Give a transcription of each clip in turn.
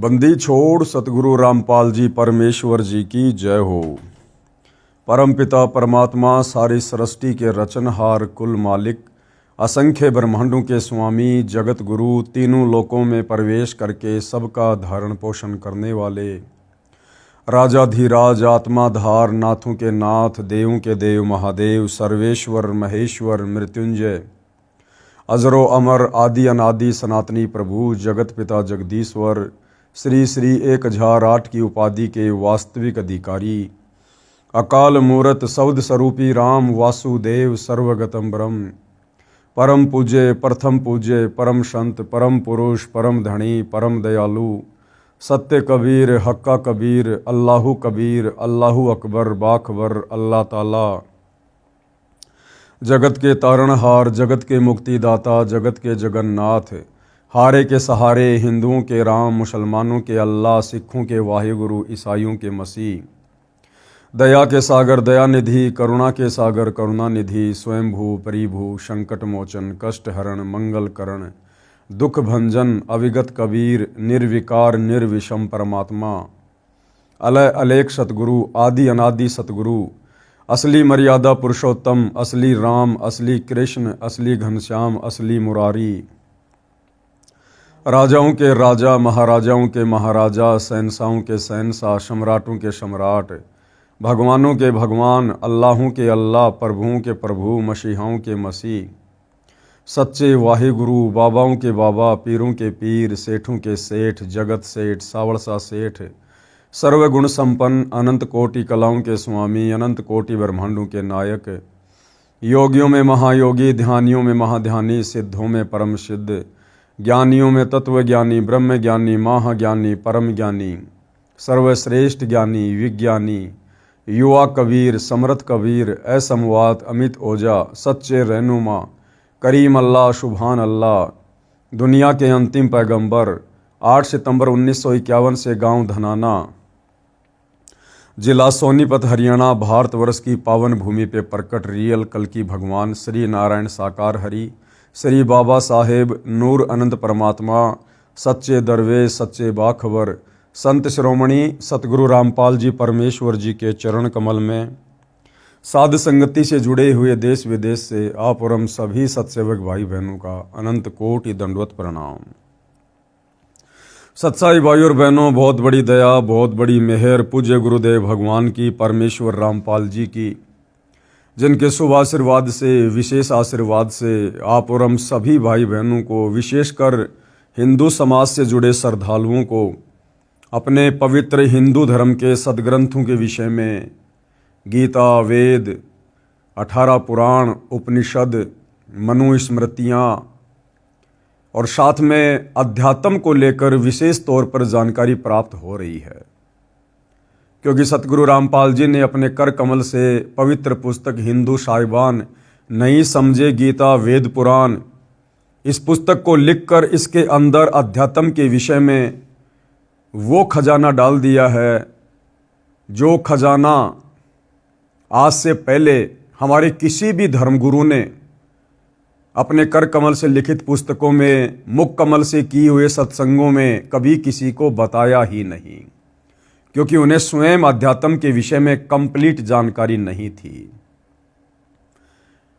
बंदी छोड़ सतगुरु रामपाल जी परमेश्वर जी की जय हो। परम पिता परमात्मा सारी सृष्टि के रचनहार कुल मालिक असंख्य ब्रह्मांडों के स्वामी जगत गुरु तीनों लोकों में प्रवेश करके सबका धारण पोषण करने वाले राजाधिराज आत्माधार नाथों के नाथ देवों के देव महादेव सर्वेश्वर महेश्वर मृत्युंजय अजरो अमर आदि अनादि सनातनी प्रभु जगत पिता जगदीश्वर श्री श्री 1008 की उपाधि के वास्तविक अधिकारी अकाल मूरत शब्द स्वरूपी राम वासुदेव सर्वगतम ब्रह्म परम पूज्य प्रथम पूज्य परम संत परम पुरुष परम धनी परम दयालु सत्य कबीर हक्का कबीर अल्लाहु कबीर अल्लाहु अकबर बाखबर अल्लाह ताला जगत के तारणहार जगत के मुक्तिदाता जगत के जगन्नाथ हारे के सहारे हिंदुओं के राम मुसलमानों के अल्लाह सिखों के वाहिगुरु ईसाइयों के मसीह दया के सागर दयानिधि करुणा के सागर करुणानिधि स्वयंभू परिभू संकट मोचन कष्ट हरण मंगल करण दुख भंजन अविगत कबीर निर्विकार निर्विषम परमात्मा अलय अलेख सतगुरु आदि अनादि सतगुरु असली मर्यादा पुरुषोत्तम असली राम असली कृष्ण असली घनश्याम असली मुरारी राजाओं के राजा महाराजाओं के महाराजा शहंशाहों के शहंशाह सम्राटों के सम्राट भगवानों के भगवान अल्लाहों के अल्लाह प्रभुओं के प्रभु मसीहाओं के मसीह सच्चे वाहिगुरु बाबाओं के बाबा पीरों के पीर सेठों के सेठ जगत सेठ सावड़सा सेठ सर्वगुण संपन्न अनंत कोटि कलाओं के स्वामी अनंत कोटि ब्रह्मांडों के नायक योगियों में महायोगी ध्यानियों में महाध्यानी सिद्धों में परम सिद्ध ज्ञानियों में तत्वज्ञानी ब्रह्म ज्ञानी महाज्ञानी परम ज्ञानी सर्वश्रेष्ठ ज्ञानी विज्ञानी युवा कबीर समर्थ कबीर असमवात अमित ओजा सच्चे रहनुमा करीम अल्लाह सुभान अल्लाह दुनिया के अंतिम पैगंबर 8 सितंबर 1951 से गांव धनाना जिला सोनीपत हरियाणा भारतवर्ष की पावन भूमि पे प्रकट रियल कल की भगवान श्री नारायण साकार हरि श्री बाबा साहेब नूर अनंत परमात्मा सच्चे दरवेश सच्चे बाखबर संत श्रोमणी सतगुरु रामपाल जी परमेश्वर जी के चरण कमल में साध संगति से जुड़े हुए देश विदेश से आप और हम सभी सत्सेवक भाई बहनों का अनंत कोटि दंडवत प्रणाम। सत्साई भाई और बहनों, बहुत बड़ी दया बहुत बड़ी मेहर पूज्य गुरुदेव भगवान की परमेश्वर रामपाल जी की, जिनके शुभ आशीर्वाद से विशेष आशीर्वाद से आप और हम सभी भाई बहनों को विशेषकर हिंदू समाज से जुड़े श्रद्धालुओं को अपने पवित्र हिंदू धर्म के सदग्रंथों के विषय में गीता वेद 18 पुराण उपनिषद मनुस्मृतियाँ और साथ में अध्यात्म को लेकर विशेष तौर पर जानकारी प्राप्त हो रही है, क्योंकि सतगुरु रामपाल जी ने अपने कर कमल से पवित्र पुस्तक हिंदू साहिबान नहीं समझे गीता वेद पुराण इस पुस्तक को लिखकर इसके अंदर अध्यात्म के विषय में वो खजाना डाल दिया है जो खजाना आज से पहले हमारे किसी भी धर्मगुरु ने अपने कर कमल से लिखित पुस्तकों में मुख कमल से किए हुए सत्संगों में कभी किसी को बताया ही नहीं, क्योंकि उन्हें स्वयं अध्यात्म के विषय में कंप्लीट जानकारी नहीं थी।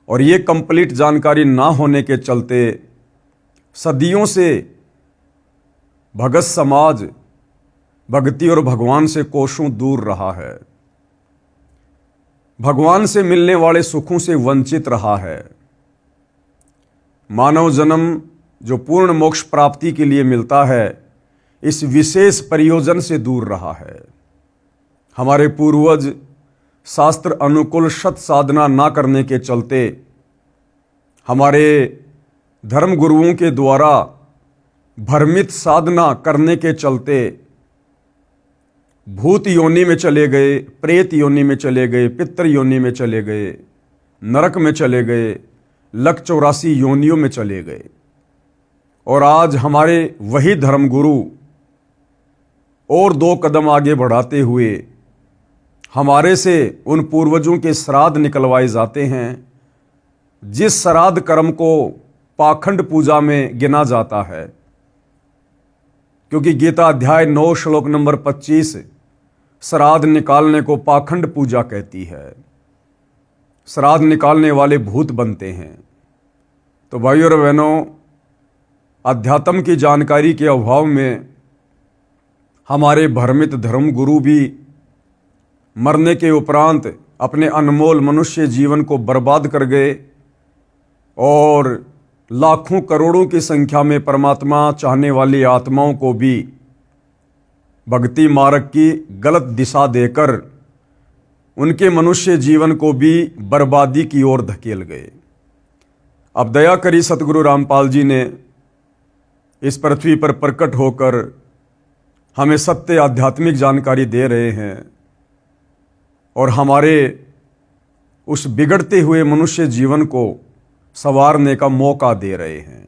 और ये कंप्लीट जानकारी ना होने के चलते सदियों से भगत समाज भक्ति और भगवान से कोसों दूर रहा है, भगवान से मिलने वाले सुखों से वंचित रहा है। मानव जन्म जो पूर्ण मोक्ष प्राप्ति के लिए मिलता है, इस विशेष प्रयोजन से दूर रहा है। हमारे पूर्वज शास्त्र अनुकूल सत साधना ना करने के चलते हमारे धर्म गुरुओं के द्वारा भ्रमित साधना करने के चलते भूत योनि में चले गए, प्रेत योनि में चले गए, पितृ योनि में चले गए, नरक में चले गए, लख 84 योनियों में चले गए। और आज हमारे वही धर्मगुरु और 2 कदम आगे बढ़ाते हुए हमारे से उन पूर्वजों के श्राद्ध निकलवाए जाते हैं, जिस श्राद्ध कर्म को पाखंड पूजा में गिना जाता है। क्योंकि गीता अध्याय 9 श्लोक नंबर 25 श्राद्ध निकालने को पाखंड पूजा कहती है। श्राद्ध निकालने वाले भूत बनते हैं। तो भाइयों और बहनों, अध्यात्म की जानकारी के अभाव में हमारे भ्रमित धर्म गुरु भी मरने के उपरांत अपने अनमोल मनुष्य जीवन को बर्बाद कर गए और लाखों करोड़ों की संख्या में परमात्मा चाहने वाली आत्माओं को भी भक्ति मार्ग की गलत दिशा देकर उनके मनुष्य जीवन को भी बर्बादी की ओर धकेल गए। अब दया करी सतगुरु रामपाल जी ने इस पृथ्वी पर प्रकट होकर हमें सत्य आध्यात्मिक जानकारी दे रहे हैं और हमारे उस बिगड़ते हुए मनुष्य जीवन को संवारने का मौका दे रहे हैं।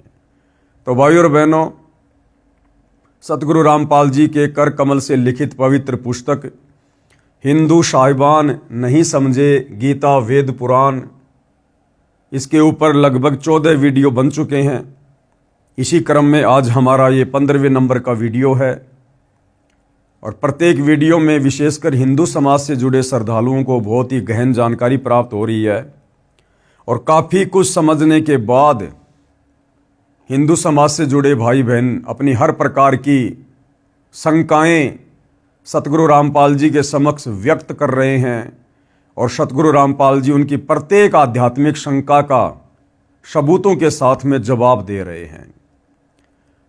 तो भाइयों और बहनों, सतगुरु रामपाल जी के कर कमल से लिखित पवित्र पुस्तक हिंदू साहिबान नहीं समझे गीता वेद पुराण, इसके ऊपर लगभग 14 वीडियो बन चुके हैं। इसी क्रम में आज हमारा ये 15वें नंबर का वीडियो है और प्रत्येक वीडियो में विशेषकर हिंदू समाज से जुड़े श्रद्धालुओं को बहुत ही गहन जानकारी प्राप्त हो रही है और काफ़ी कुछ समझने के बाद हिंदू समाज से जुड़े भाई बहन अपनी हर प्रकार की शंकाएं सतगुरु रामपाल जी के समक्ष व्यक्त कर रहे हैं और सतगुरु रामपाल जी उनकी प्रत्येक आध्यात्मिक शंका का सबूतों के साथ में जवाब दे रहे हैं।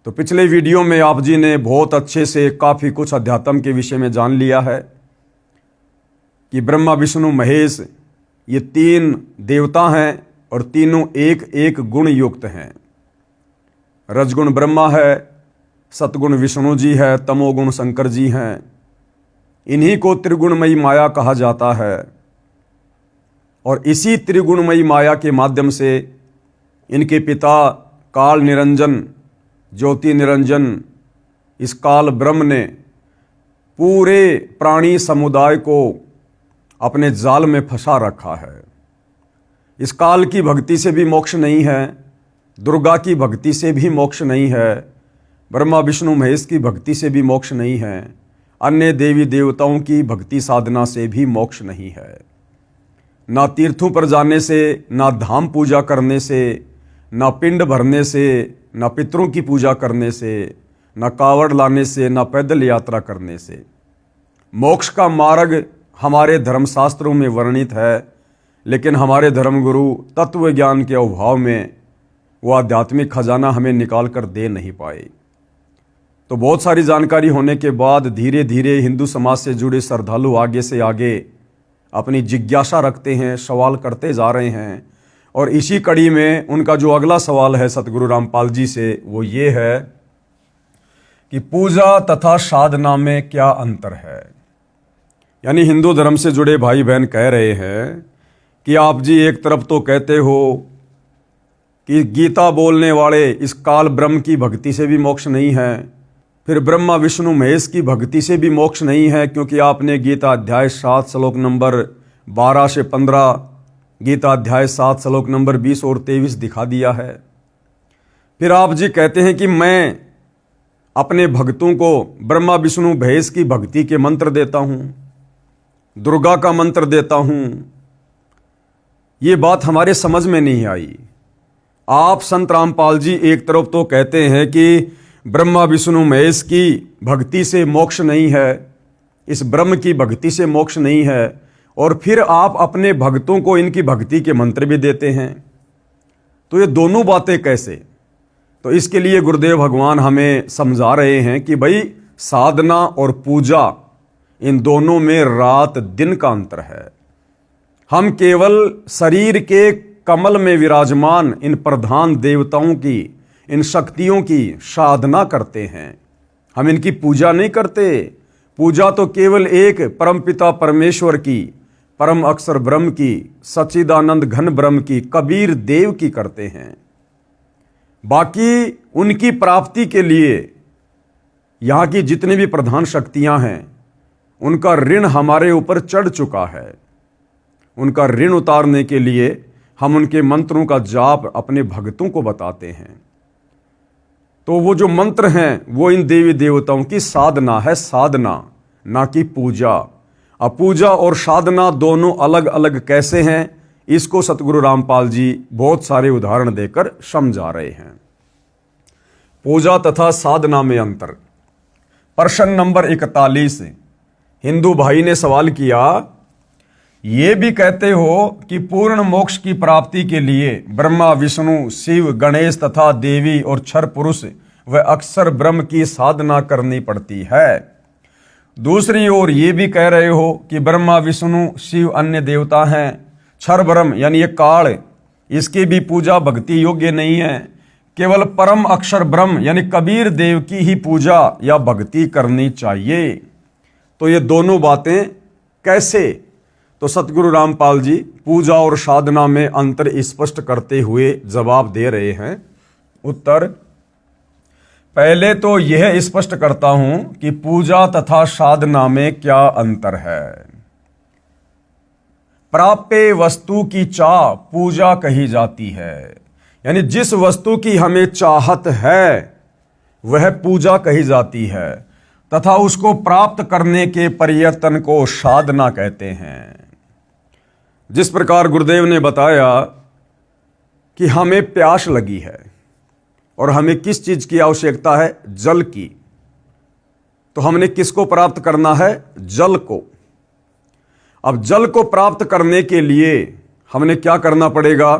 तो पिछले वीडियो में आप जी ने बहुत अच्छे से काफ़ी कुछ अध्यात्म के विषय में जान लिया है कि ब्रह्मा विष्णु महेश ये 3 देवता हैं और तीनों एक एक गुण युक्त हैं। रजगुण ब्रह्मा है, सतगुण विष्णु जी है, तमोगुण शंकर जी हैं। इन्हीं को त्रिगुणमयी माया कहा जाता है और इसी त्रिगुणमयी माया के माध्यम से इनके पिता काल निरंजन ज्योति निरंजन इस काल ब्रह्म ने पूरे प्राणी समुदाय को अपने जाल में फंसा रखा है। इस काल की भक्ति से भी मोक्ष नहीं है, दुर्गा की भक्ति से भी मोक्ष नहीं है, ब्रह्मा विष्णु महेश की भक्ति से भी मोक्ष नहीं है, अन्य देवी देवताओं की भक्ति साधना से भी मोक्ष नहीं है। ना तीर्थों पर जाने से, ना धाम पूजा करने से, ना पिंड भरने से, ना पितरों की पूजा करने से, ना कावड़ लाने से, ना पैदल यात्रा करने से। मोक्ष का मार्ग हमारे धर्मशास्त्रों में वर्णित है, लेकिन हमारे धर्मगुरु तत्व ज्ञान के अभाव में वो आध्यात्मिक खजाना हमें निकाल कर दे नहीं पाए। तो बहुत सारी जानकारी होने के बाद धीरे धीरे हिंदू समाज से जुड़े श्रद्धालु आगे से आगे अपनी जिज्ञासा रखते हैं, सवाल करते जा रहे हैं और इसी कड़ी में उनका जो अगला सवाल है सतगुरु रामपाल जी से वो ये है कि पूजा तथा साधना में क्या अंतर है। यानी हिंदू धर्म से जुड़े भाई बहन कह रहे हैं कि आप जी एक तरफ तो कहते हो कि गीता बोलने वाले इस काल ब्रह्म की भक्ति से भी मोक्ष नहीं है, फिर ब्रह्मा विष्णु महेश की भक्ति से भी मोक्ष नहीं है क्योंकि आपने गीता अध्याय 7 श्लोक नंबर 12 से 15, गीता अध्याय 7 श्लोक नंबर 20 और 23 दिखा दिया है। फिर आप जी कहते हैं कि मैं अपने भक्तों को ब्रह्मा विष्णु महेश की भक्ति के मंत्र देता हूँ, दुर्गा का मंत्र देता हूँ। ये बात हमारे समझ में नहीं आई। आप संत रामपाल जी एक तरफ तो कहते हैं कि ब्रह्मा विष्णु महेश की भक्ति से मोक्ष नहीं है, इस ब्रह्म की भक्ति से मोक्ष नहीं है, और फिर आप अपने भक्तों को इनकी भक्ति के मंत्र भी देते हैं। तो ये दोनों बातें कैसे? तो इसके लिए गुरुदेव भगवान हमें समझा रहे हैं कि भाई साधना और पूजा इन दोनों में रात दिन का अंतर है। हम केवल शरीर के कमल में विराजमान इन प्रधान देवताओं की, इन शक्तियों की साधना करते हैं, हम इनकी पूजा नहीं करते। पूजा तो केवल एक परमपिता परमेश्वर की, परम अक्षर ब्रह्म की, सच्चिदानंद घन ब्रह्म की, कबीर देव की करते हैं। बाकी उनकी प्राप्ति के लिए यहाँ की जितनी भी प्रधान शक्तियाँ हैं उनका ऋण हमारे ऊपर चढ़ चुका है। उनका ऋण उतारने के लिए हम उनके मंत्रों का जाप अपने भक्तों को बताते हैं। तो वो जो मंत्र हैं वो इन देवी देवताओं की साधना है, साधना, ना कि पूजा। अब पूजा और साधना दोनों अलग अलग कैसे हैं, इसको सतगुरु रामपाल जी बहुत सारे उदाहरण देकर समझा रहे हैं। पूजा तथा साधना में अंतर। प्रश्न नंबर 41, हिंदू भाई ने सवाल किया, ये भी कहते हो कि पूर्ण मोक्ष की प्राप्ति के लिए ब्रह्मा, विष्णु, शिव, गणेश तथा देवी और क्षर पुरुष व अक्षर ब्रह्म की साधना करनी पड़ती है। दूसरी ओर ये भी कह रहे हो कि ब्रह्मा, विष्णु, शिव अन्य देवता हैं, क्षर ब्रह्म यानी ये काल, इसकी भी पूजा भक्ति योग्य नहीं है, केवल परम अक्षर ब्रह्म यानी कबीर देव की ही पूजा या भक्ति करनी चाहिए। तो ये दोनों बातें कैसे? तो सतगुरु रामपाल जी पूजा और साधना में अंतर स्पष्ट करते हुए जवाब दे रहे हैं। उत्तर, पहले तो यह स्पष्ट करता हूं कि पूजा तथा साधना में क्या अंतर है। प्राप्य वस्तु की चाह पूजा कही जाती है, यानी जिस वस्तु की हमें चाहत है वह पूजा कही जाती है, तथा उसको प्राप्त करने के प्रयत्न को साधना कहते हैं। जिस प्रकार गुरुदेव ने बताया कि हमें प्यास लगी है और हमें किस चीज की आवश्यकता है, जल की, तो हमने किसको प्राप्त करना है, जल को। अब जल को प्राप्त करने के लिए हमने क्या करना पड़ेगा,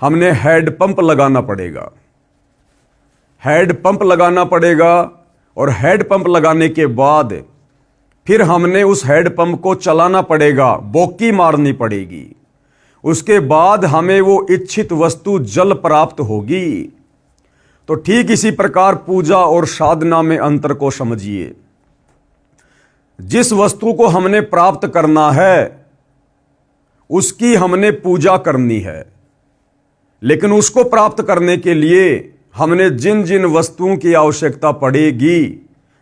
हमने हैंडपंप लगाना पड़ेगा। हैंडपंप लगाना पड़ेगा और हैंडपंप लगाने के बाद फिर हमने उस हैंडपंप को चलाना पड़ेगा, बोकी मारनी पड़ेगी। उसके बाद हमें वो इच्छित वस्तु जल प्राप्त होगी। तो ठीक इसी प्रकार पूजा और साधना में अंतर को समझिए। जिस वस्तु को हमने प्राप्त करना है उसकी हमने पूजा करनी है, लेकिन उसको प्राप्त करने के लिए हमने जिन जिन वस्तुओं की आवश्यकता पड़ेगी,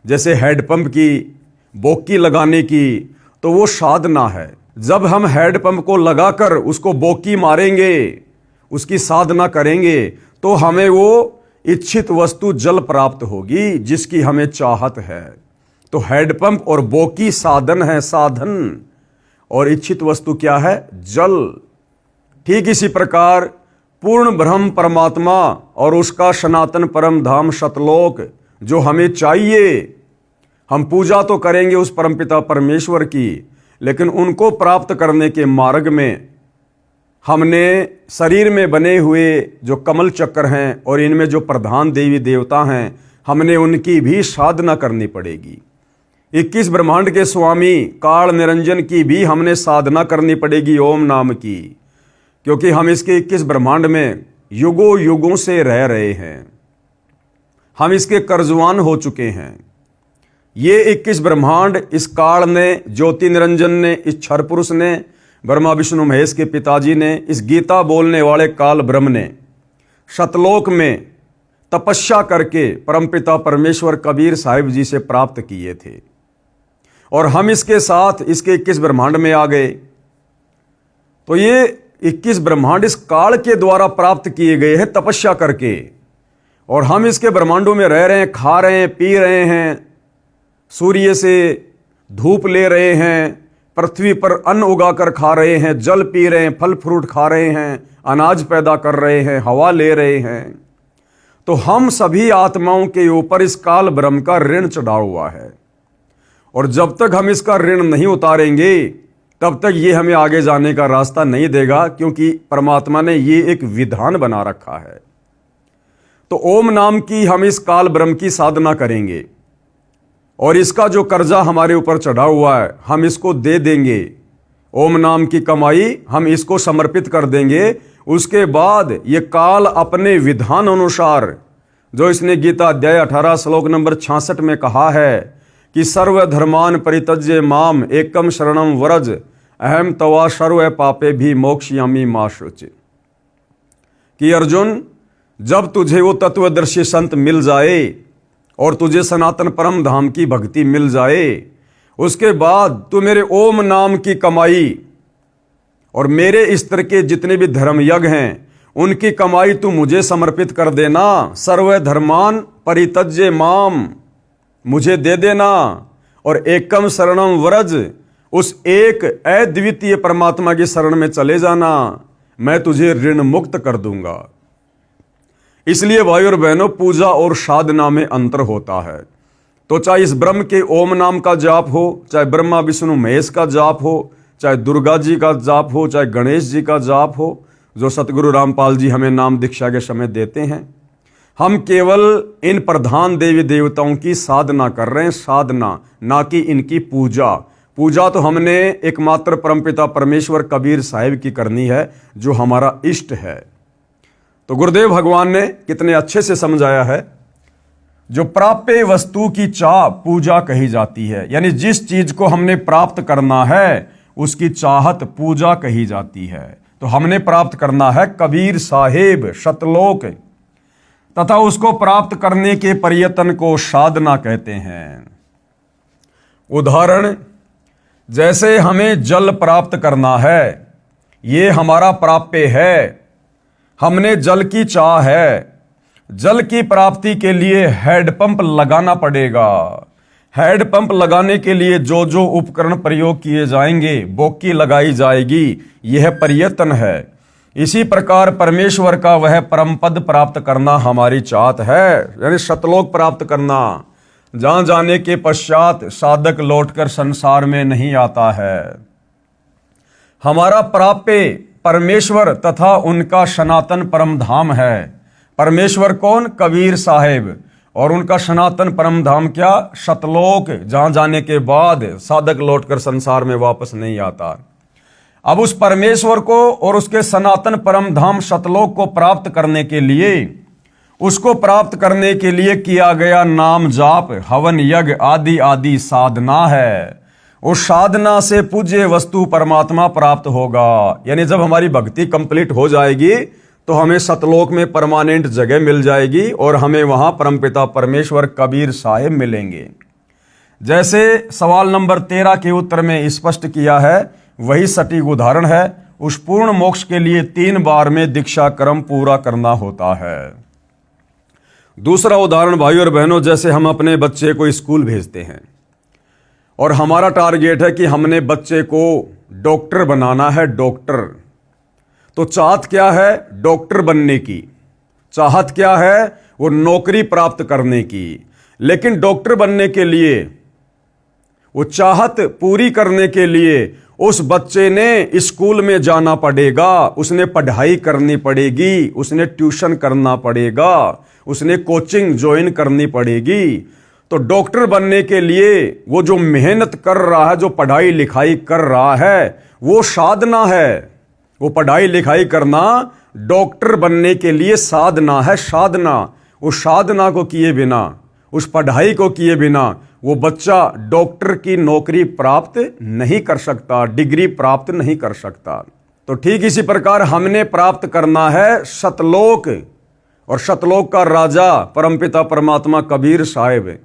जैसे हैंडपंप की, बोकी लगाने की, तो वो साधना है। जब हम हैंडपंप को लगाकर उसको बोकी मारेंगे, उसकी साधना करेंगे, तो हमें वो इच्छित वस्तु जल प्राप्त होगी जिसकी हमें चाहत है। तो हैंडपंप और बोकी साधन है, साधन, और इच्छित वस्तु क्या है, जल। ठीक इसी प्रकार पूर्ण ब्रह्म परमात्मा और उसका सनातन परम धाम सतलोक जो हमें चाहिए, हम पूजा तो करेंगे उस परमपिता परमेश्वर की, लेकिन उनको प्राप्त करने के मार्ग में हमने शरीर में बने हुए जो कमल चक्र हैं और इनमें जो प्रधान देवी देवता हैं, हमने उनकी भी साधना करनी पड़ेगी। 21 ब्रह्मांड के स्वामी काल निरंजन की भी हमने साधना करनी पड़ेगी, ओम नाम की, क्योंकि हम इसके 21 ब्रह्मांड में युगों युगों से रह रहे हैं। हम इसके कर्जवान हो चुके हैं। ये 21 ब्रह्मांड इस काल ने, ज्योति निरंजन ने, इस क्षर पुरुष ने, ब्रह्मा विष्णु महेश के पिताजी ने, इस गीता बोलने वाले काल ब्रह्म ने सतलोक में तपस्या करके परमपिता परमेश्वर कबीर साहिब जी से प्राप्त किए थे, और हम इसके साथ इसके 21 ब्रह्मांड में आ गए। तो ये 21 ब्रह्मांड इस काल के द्वारा प्राप्त किए गए हैं तपस्या करके, और हम इसके ब्रह्मांडों में रह रहे हैं, खा रहे हैं, पी रहे हैं, सूर्य से धूप ले रहे हैं, पृथ्वी पर अन्न उगाकर खा रहे हैं, जल पी रहे हैं, फल फ्रूट खा रहे हैं, अनाज पैदा कर रहे हैं, हवा ले रहे हैं। तो हम सभी आत्माओं के ऊपर इस काल ब्रह्म का ऋण चढ़ा हुआ है, और जब तक हम इसका ऋण नहीं उतारेंगे तब तक ये हमें आगे जाने का रास्ता नहीं देगा, क्योंकि परमात्मा ने ये एक विधान बना रखा है। तो ओम नाम की हम इस काल ब्रह्म की साधना करेंगे, और इसका जो कर्जा हमारे ऊपर चढ़ा हुआ है हम इसको दे देंगे। ओम नाम की कमाई हम इसको समर्पित कर देंगे। उसके बाद ये काल अपने विधान अनुसार, जो इसने गीता अध्याय 18 श्लोक नंबर 66 में कहा है कि सर्वधर्मान परित्यज्य माम एकम शरणम व्रज अहम तवा सर्व पापे भी मोक्षयामि मा शुचि, कि अर्जुन जब तुझे वो तत्वदर्शी संत मिल जाए और तुझे सनातन परम धाम की भक्ति मिल जाए, उसके बाद तू मेरे ओम नाम की कमाई और मेरे स्तर के जितने भी धर्म यज्ञ हैं उनकी कमाई तू मुझे समर्पित कर देना। सर्व धर्मान परित्यज्य माम, मुझे दे देना और एकम शरणम व्रज, उस एक अद्वितीय परमात्मा की शरण में चले जाना, मैं तुझे ऋण मुक्त कर दूंगा। इसलिए भाई और बहनों, पूजा और साधना में अंतर होता है। तो चाहे इस ब्रह्म के ओम नाम का जाप हो, चाहे ब्रह्मा विष्णु महेश का जाप हो, चाहे दुर्गा जी का जाप हो, चाहे गणेश जी का जाप हो, जो सतगुरु रामपाल जी हमें नाम दीक्षा के समय देते हैं, हम केवल इन प्रधान देवी देवताओं की साधना कर रहे हैं, साधना, ना कि इनकी पूजा। पूजा तो हमने एकमात्र परमपिता परमेश्वर कबीर साहिब की करनी है, जो हमारा इष्ट है। तो गुरुदेव भगवान ने कितने अच्छे से समझाया है, जो प्राप्य वस्तु की चाह पूजा कही जाती है, यानी जिस चीज को हमने प्राप्त करना है उसकी चाहत पूजा कही जाती है। तो हमने प्राप्त करना है कबीर साहिब सतलोक, तथा उसको प्राप्त करने के प्रयत्न को साधना कहते हैं। उदाहरण, जैसे हमें जल प्राप्त करना है, ये हमारा प्राप्य है, हमने जल की चाह है। जल की प्राप्ति के लिए हैंडपंप लगाना पड़ेगा। हैंडपंप लगाने के लिए जो जो उपकरण प्रयोग किए जाएंगे, बोकी लगाई जाएगी, यह प्रयत्न है। इसी प्रकार परमेश्वर का वह परम पद प्राप्त करना हमारी चाहत है, यानी सतलोक प्राप्त करना, जहां जाने के पश्चात साधक लौटकर संसार में नहीं आता है। हमारा प्राप्य परमेश्वर तथा उनका सनातन परम धाम है। परमेश्वर कौन? कबीर साहिब। और उनका सनातन परम धाम क्या? सतलोक, जहां जाने के बाद साधक लौटकर संसार में वापस नहीं आता। अब उस परमेश्वर को और उसके सनातन परम धाम सतलोक को प्राप्त करने के लिए, उसको प्राप्त करने के लिए किया गया नाम जाप, हवन यज्ञ आदि आदि साधना है। उस साधना से पूज्य वस्तु परमात्मा प्राप्त होगा। यानी जब हमारी भक्ति कंप्लीट हो जाएगी तो हमें सतलोक में परमानेंट जगह मिल जाएगी और हमें वहां परमपिता परमेश्वर कबीर साहिब मिलेंगे। जैसे सवाल नंबर 13 के उत्तर में स्पष्ट किया है, वही सटीक उदाहरण है। उस पूर्ण मोक्ष के लिए 3 बार में दीक्षा क्रम पूरा करना होता है। दूसरा उदाहरण भाई और बहनों, जैसे हम अपने बच्चे को स्कूल भेजते हैं और हमारा टारगेट है कि हमने बच्चे को डॉक्टर बनाना है, डॉक्टर। तो चाहत क्या है? डॉक्टर बनने की। चाहत क्या है? वो नौकरी प्राप्त करने की। लेकिन डॉक्टर बनने के लिए, वो चाहत पूरी करने के लिए उस बच्चे ने स्कूल में जाना पड़ेगा, उसने पढ़ाई करनी पड़ेगी, उसने ट्यूशन करना पड़ेगा, उसने कोचिंग ज्वाइन करनी पड़ेगी। तो डॉक्टर बनने के लिए वो जो मेहनत कर रहा है, जो पढ़ाई लिखाई कर रहा है, वो साधना है। वो पढ़ाई लिखाई करना डॉक्टर बनने के लिए साधना है, साधना। उस साधना को किए बिना, उस पढ़ाई को किए बिना वो बच्चा डॉक्टर की नौकरी प्राप्त नहीं कर सकता, डिग्री प्राप्त नहीं कर सकता। तो ठीक इसी प्रकार हमने प्राप्त करना है सतलोक, और सतलोक का राजा परमपिता परमात्मा कबीर साहिब।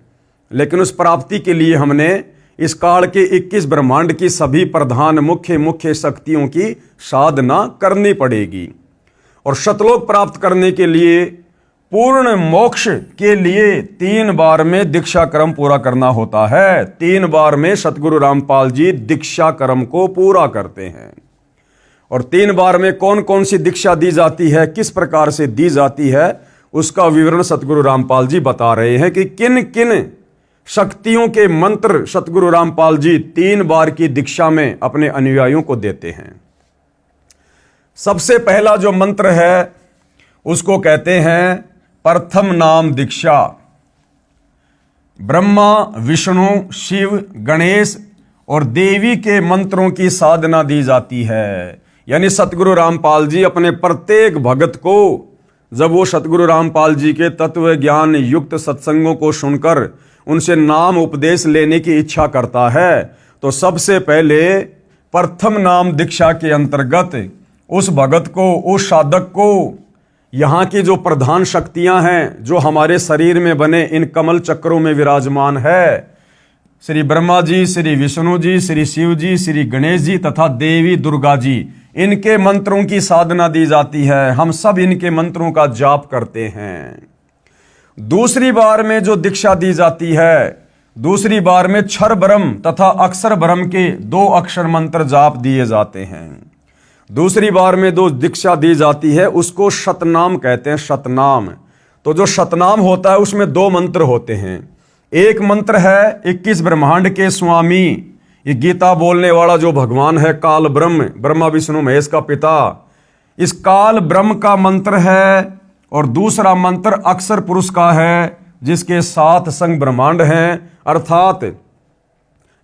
लेकिन उस प्राप्ति के लिए हमने इस काल के 21 ब्रह्मांड की सभी प्रधान मुख्य शक्तियों की साधना करनी पड़ेगी। और सतलोक प्राप्त करने के लिए, पूर्ण मोक्ष के लिए 3 बार में दीक्षा क्रम पूरा करना होता है। 3 बार में सतगुरु रामपाल जी दीक्षा क्रम को पूरा करते हैं। और 3 बार में कौन कौन सी दीक्षा दी जाती है, किस प्रकार से दी जाती है, उसका विवरण सतगुरु रामपाल जी बता रहे हैं कि किन किन शक्तियों के मंत्र सतगुरु रामपाल जी 3 बार की दीक्षा में अपने अनुयायियों को देते हैं। सबसे पहला जो मंत्र है उसको कहते हैं प्रथम नाम दीक्षा। ब्रह्मा, विष्णु, शिव, गणेश और देवी के मंत्रों की साधना दी जाती है। यानी सतगुरु रामपाल जी अपने प्रत्येक भगत को, जब वो सतगुरु रामपाल जी के तत्व ज्ञान युक्त सत्संगों को सुनकर उनसे नाम उपदेश लेने की इच्छा करता है, तो सबसे पहले प्रथम नाम दीक्षा के अंतर्गत उस भगत को, उस साधक को, यहाँ की जो प्रधान शक्तियां हैं जो हमारे शरीर में बने इन कमल चक्रों में विराजमान है, श्री ब्रह्मा जी, श्री विष्णु जी, श्री शिव जी, श्री गणेश जी तथा देवी दुर्गा जी, इनके मंत्रों की साधना दी जाती है, हम सब इनके मंत्रों का जाप करते हैं। दूसरी बार में जो दीक्षा दी जाती है, दूसरी बार में क्षर ब्रह्म तथा अक्षर ब्रह्म के 2 अक्षर मंत्र जाप दिए जाते हैं। दूसरी बार में जो दीक्षा दी जाती है उसको शतनाम कहते हैं, शतनाम। तो जो शतनाम होता है उसमें 2 मंत्र होते हैं। एक मंत्र है 21 ब्रह्मांड के स्वामी, ये गीता बोलने वाला जो भगवान है काल ब्रह्म, ब्रह्मा विष्णु महेश का पिता, इस काल ब्रह्म का मंत्र है। और दूसरा मंत्र अक्षर पुरुष का है जिसके 7 संग ब्रह्मांड हैं, अर्थात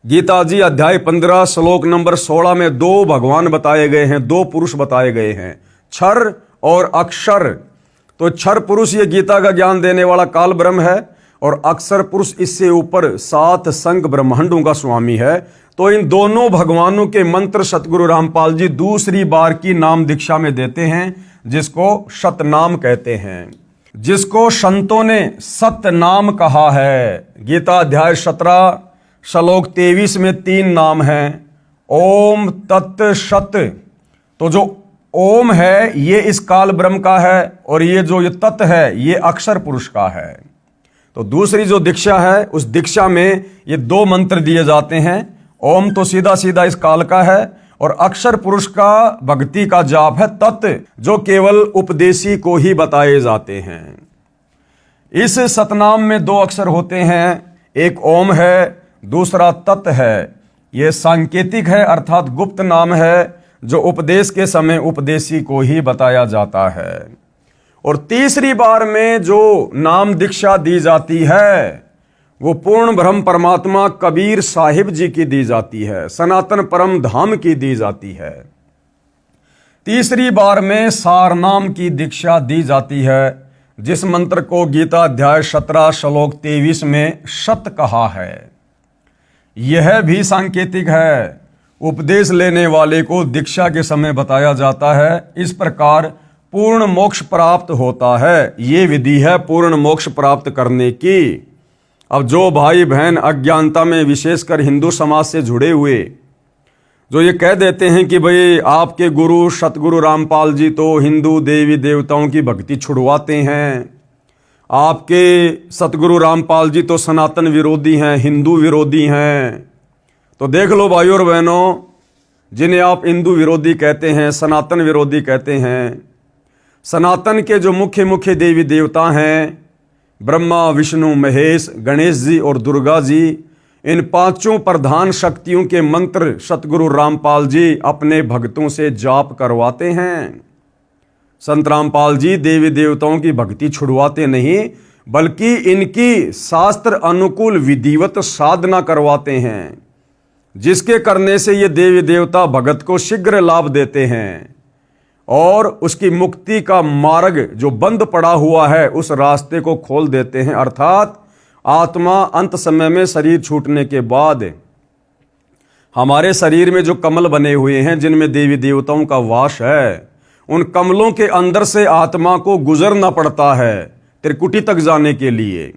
गीता जी अध्याय 15 श्लोक नंबर 16 में 2 भगवान बताए गए हैं, 2 पुरुष बताए गए हैं, क्षर और अक्षर। तो क्षर पुरुष ये गीता का ज्ञान देने वाला काल ब्रह्म है और अक्षर पुरुष इससे ऊपर 7 संग ब्रह्मांडों का स्वामी है। तो इन दोनों भगवानों के मंत्र सतगुरु रामपाल जी दूसरी बार की नाम दीक्षा में देते हैं, जिसको शतनाम कहते हैं, जिसको संतों ने सतनाम कहा है। गीता अध्याय 17 श्लोक 23 में 3 नाम हैं, ओम तत् सत। तो जो ओम है ये इस काल ब्रह्म का है और ये जो ये तत् है ये अक्षर पुरुष का है। तो दूसरी जो दीक्षा है उस दीक्षा में ये 2 मंत्र दिए जाते हैं। ओम तो सीधा सीधा इस काल का है और अक्षर पुरुष का भक्ति का जाप है तत्, जो केवल उपदेशी को ही बताए जाते हैं। इस सतनाम में 2 अक्षर होते हैं, एक ओम है, दूसरा तत् है। यह सांकेतिक है अर्थात गुप्त नाम है जो उपदेश के समय उपदेशी को ही बताया जाता है। और तीसरी बार में जो नाम दीक्षा दी जाती है वो पूर्ण ब्रह्म परमात्मा कबीर साहिब जी की दी जाती है, सनातन परम धाम की दी जाती है। तीसरी बार में सारनाम की दीक्षा दी जाती है, जिस मंत्र को गीता अध्याय 17 श्लोक 23 में शत कहा है। यह भी सांकेतिक है, उपदेश लेने वाले को दीक्षा के समय बताया जाता है। इस प्रकार पूर्ण मोक्ष प्राप्त होता है। ये विधि है पूर्ण मोक्ष प्राप्त करने की। अब जो भाई बहन अज्ञानता में विशेषकर हिंदू समाज से जुड़े हुए जो ये कह देते हैं कि भाई आपके गुरु सतगुरु रामपाल जी तो हिंदू देवी देवताओं की भक्ति छुड़वाते हैं, आपके सतगुरु रामपाल जी तो सनातन विरोधी हैं, हिंदू विरोधी हैं। तो देख लो भाइयों और बहनों, जिन्हें आप हिंदू विरोधी कहते हैं, सनातन विरोधी कहते हैं, सनातन के जो मुख्य मुख्य देवी देवता हैं ब्रह्मा विष्णु महेश गणेश जी और दुर्गा जी, इन 5 प्रधान शक्तियों के मंत्र सतगुरु रामपाल जी अपने भक्तों से जाप करवाते हैं। संत रामपाल जी देवी देवताओं की भक्ति छुड़वाते नहीं बल्कि इनकी शास्त्र अनुकूल विधिवत साधना करवाते हैं, जिसके करने से ये देवी देवता भगत को शीघ्र लाभ देते हैं और उसकी मुक्ति का मार्ग जो बंद पड़ा हुआ है उस रास्ते को खोल देते हैं। अर्थात आत्मा अंत समय में शरीर छूटने के बाद हमारे शरीर में जो कमल बने हुए हैं जिनमें देवी देवताओं का वास है, उन कमलों के अंदर से आत्मा को गुजरना पड़ता है त्रिकुटी तक जाने के लिए।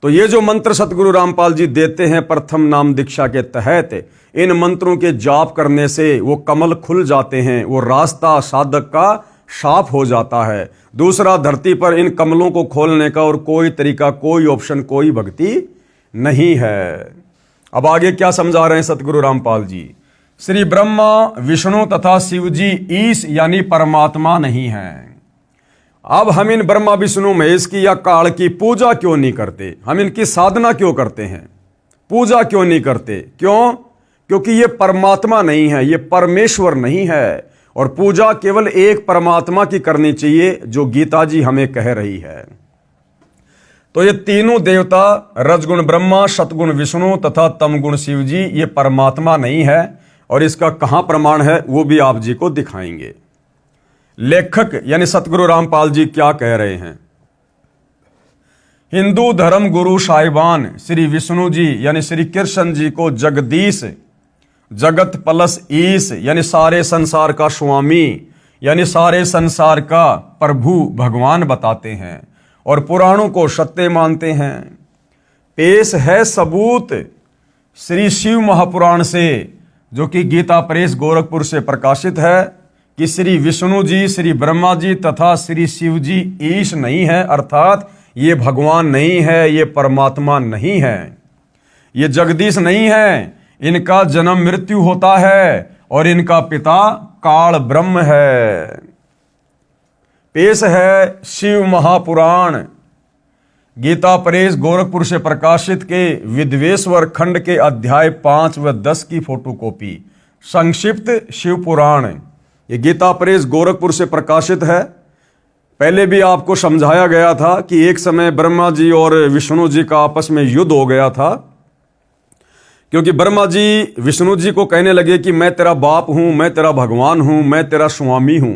तो ये जो मंत्र सतगुरु रामपाल जी देते हैं प्रथम नाम दीक्षा के तहत, इन मंत्रों के जाप करने से वो कमल खुल जाते हैं, वो रास्ता साधक का साफ हो जाता है। दूसरा, धरती पर इन कमलों को खोलने का और कोई तरीका, कोई ऑप्शन, कोई भक्ति नहीं है। अब आगे क्या समझा रहे हैं सतगुरु रामपाल जी? श्री ब्रह्मा विष्णु तथा शिव जी ईश यानी परमात्मा नहीं हैं। अब हम इन ब्रह्मा विष्णु महेश की या काल की पूजा क्यों नहीं करते? हम इनकी साधना क्यों करते हैं? पूजा क्यों नहीं करते? क्यों? क्योंकि ये परमात्मा नहीं है, ये परमेश्वर नहीं है। और पूजा केवल एक परमात्मा की करनी चाहिए जो गीता जी हमें कह रही है। तो ये तीनों देवता रजगुण ब्रह्मा, सतगुण विष्णु तथा तमगुण शिव जी ये परमात्मा नहीं है। और इसका कहां प्रमाण है वो भी आप जी को दिखाएंगे। लेखक यानी सतगुरु रामपाल जी क्या कह रहे हैं? हिंदू धर्म गुरु साहिबान श्री विष्णु जी यानी श्री कृष्ण जी को जगदीश, जगत प्लस ईश यानी सारे संसार का स्वामी यानी सारे संसार का प्रभु भगवान बताते हैं और पुराणों को सत्य मानते हैं। पेश है सबूत श्री शिव महापुराण से, जो कि गीता प्रेस गोरखपुर से प्रकाशित है। कि श्री विष्णु जी, श्री ब्रह्मा जी तथा श्री शिव जी ईश नहीं है, अर्थात ये भगवान नहीं है, ये परमात्मा नहीं है, ये जगदीश नहीं है। इनका जन्म मृत्यु होता है और इनका पिता काल ब्रह्म है। पेश है शिव महापुराण, गीता प्रेस गोरखपुर से प्रकाशित के विद्वेश्वर खंड के अध्याय 5 व 10 की फोटोकॉपी। संक्षिप्त शिव पुराण, ये गीता प्रेस गोरखपुर से प्रकाशित है। पहले भी आपको समझाया गया था कि एक समय ब्रह्मा जी और विष्णु जी का आपस में युद्ध हो गया था, क्योंकि ब्रह्मा जी विष्णु जी को कहने लगे कि मैं तेरा बाप हूं, मैं तेरा भगवान हूं, मैं तेरा स्वामी हूं,